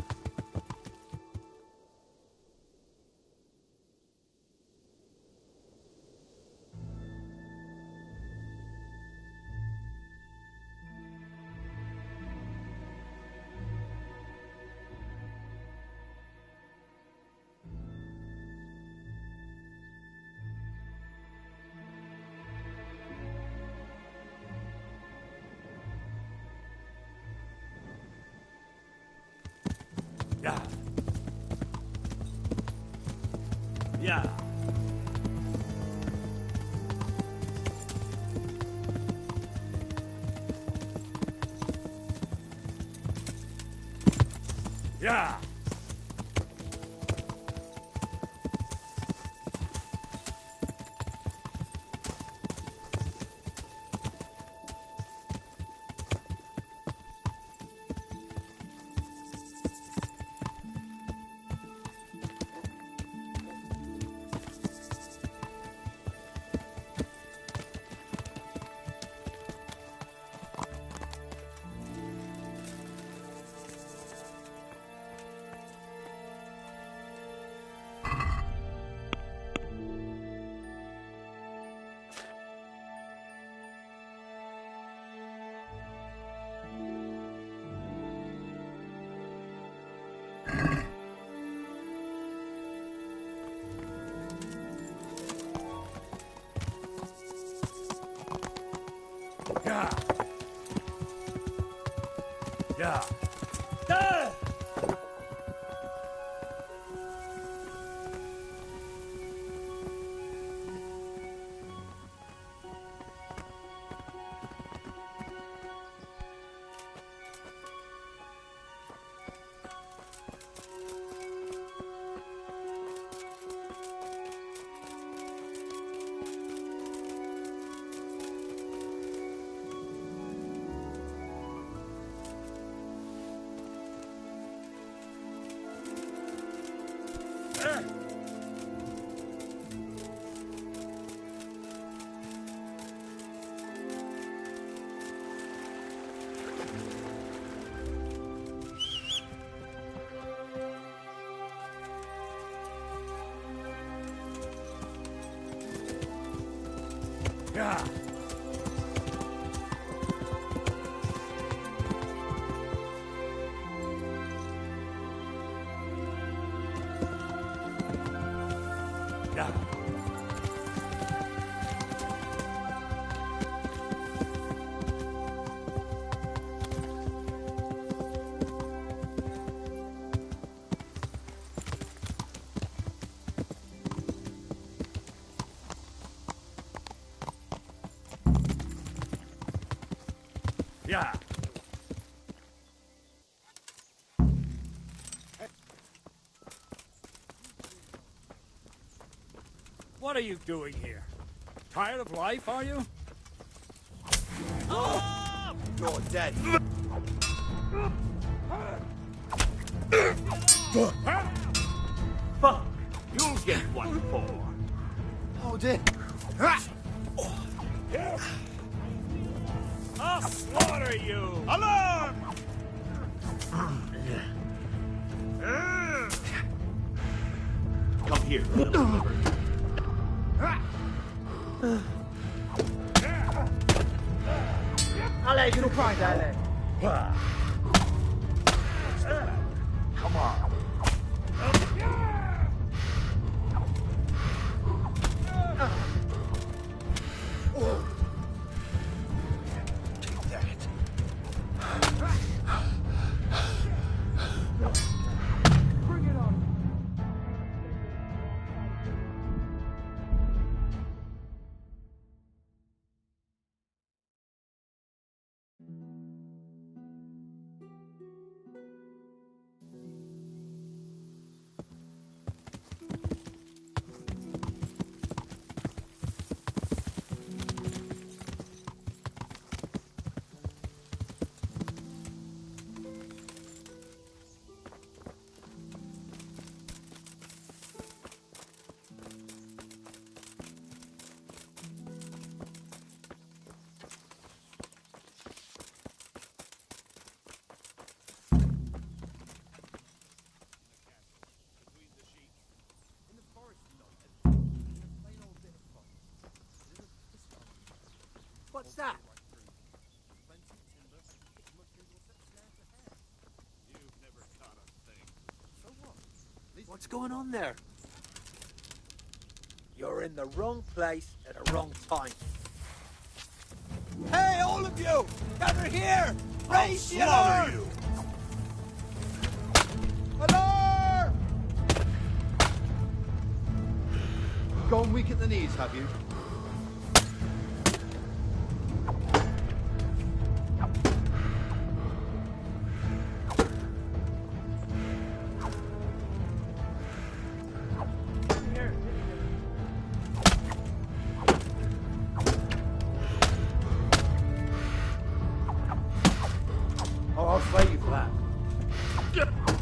Yeah. Yeah. Yeah. Yeah. Yeah. Ah! Yeah. Yeah. Yeah. What are you doing here? Tired of life, are you? Oh! You're dead. Fuck! You'll get one for. Hold it. I'll slaughter you! Alarm! Come here, little lover. Allez, je nous prends, allez. Come on. Take that. Bring it on. What's going on there? You're in the wrong place at the wrong time. Hey, all of you! Gather here! Raise the alarm! You. Alarm! Gone weak at the knees, have you? Oh, I'll slay you for that. Get him!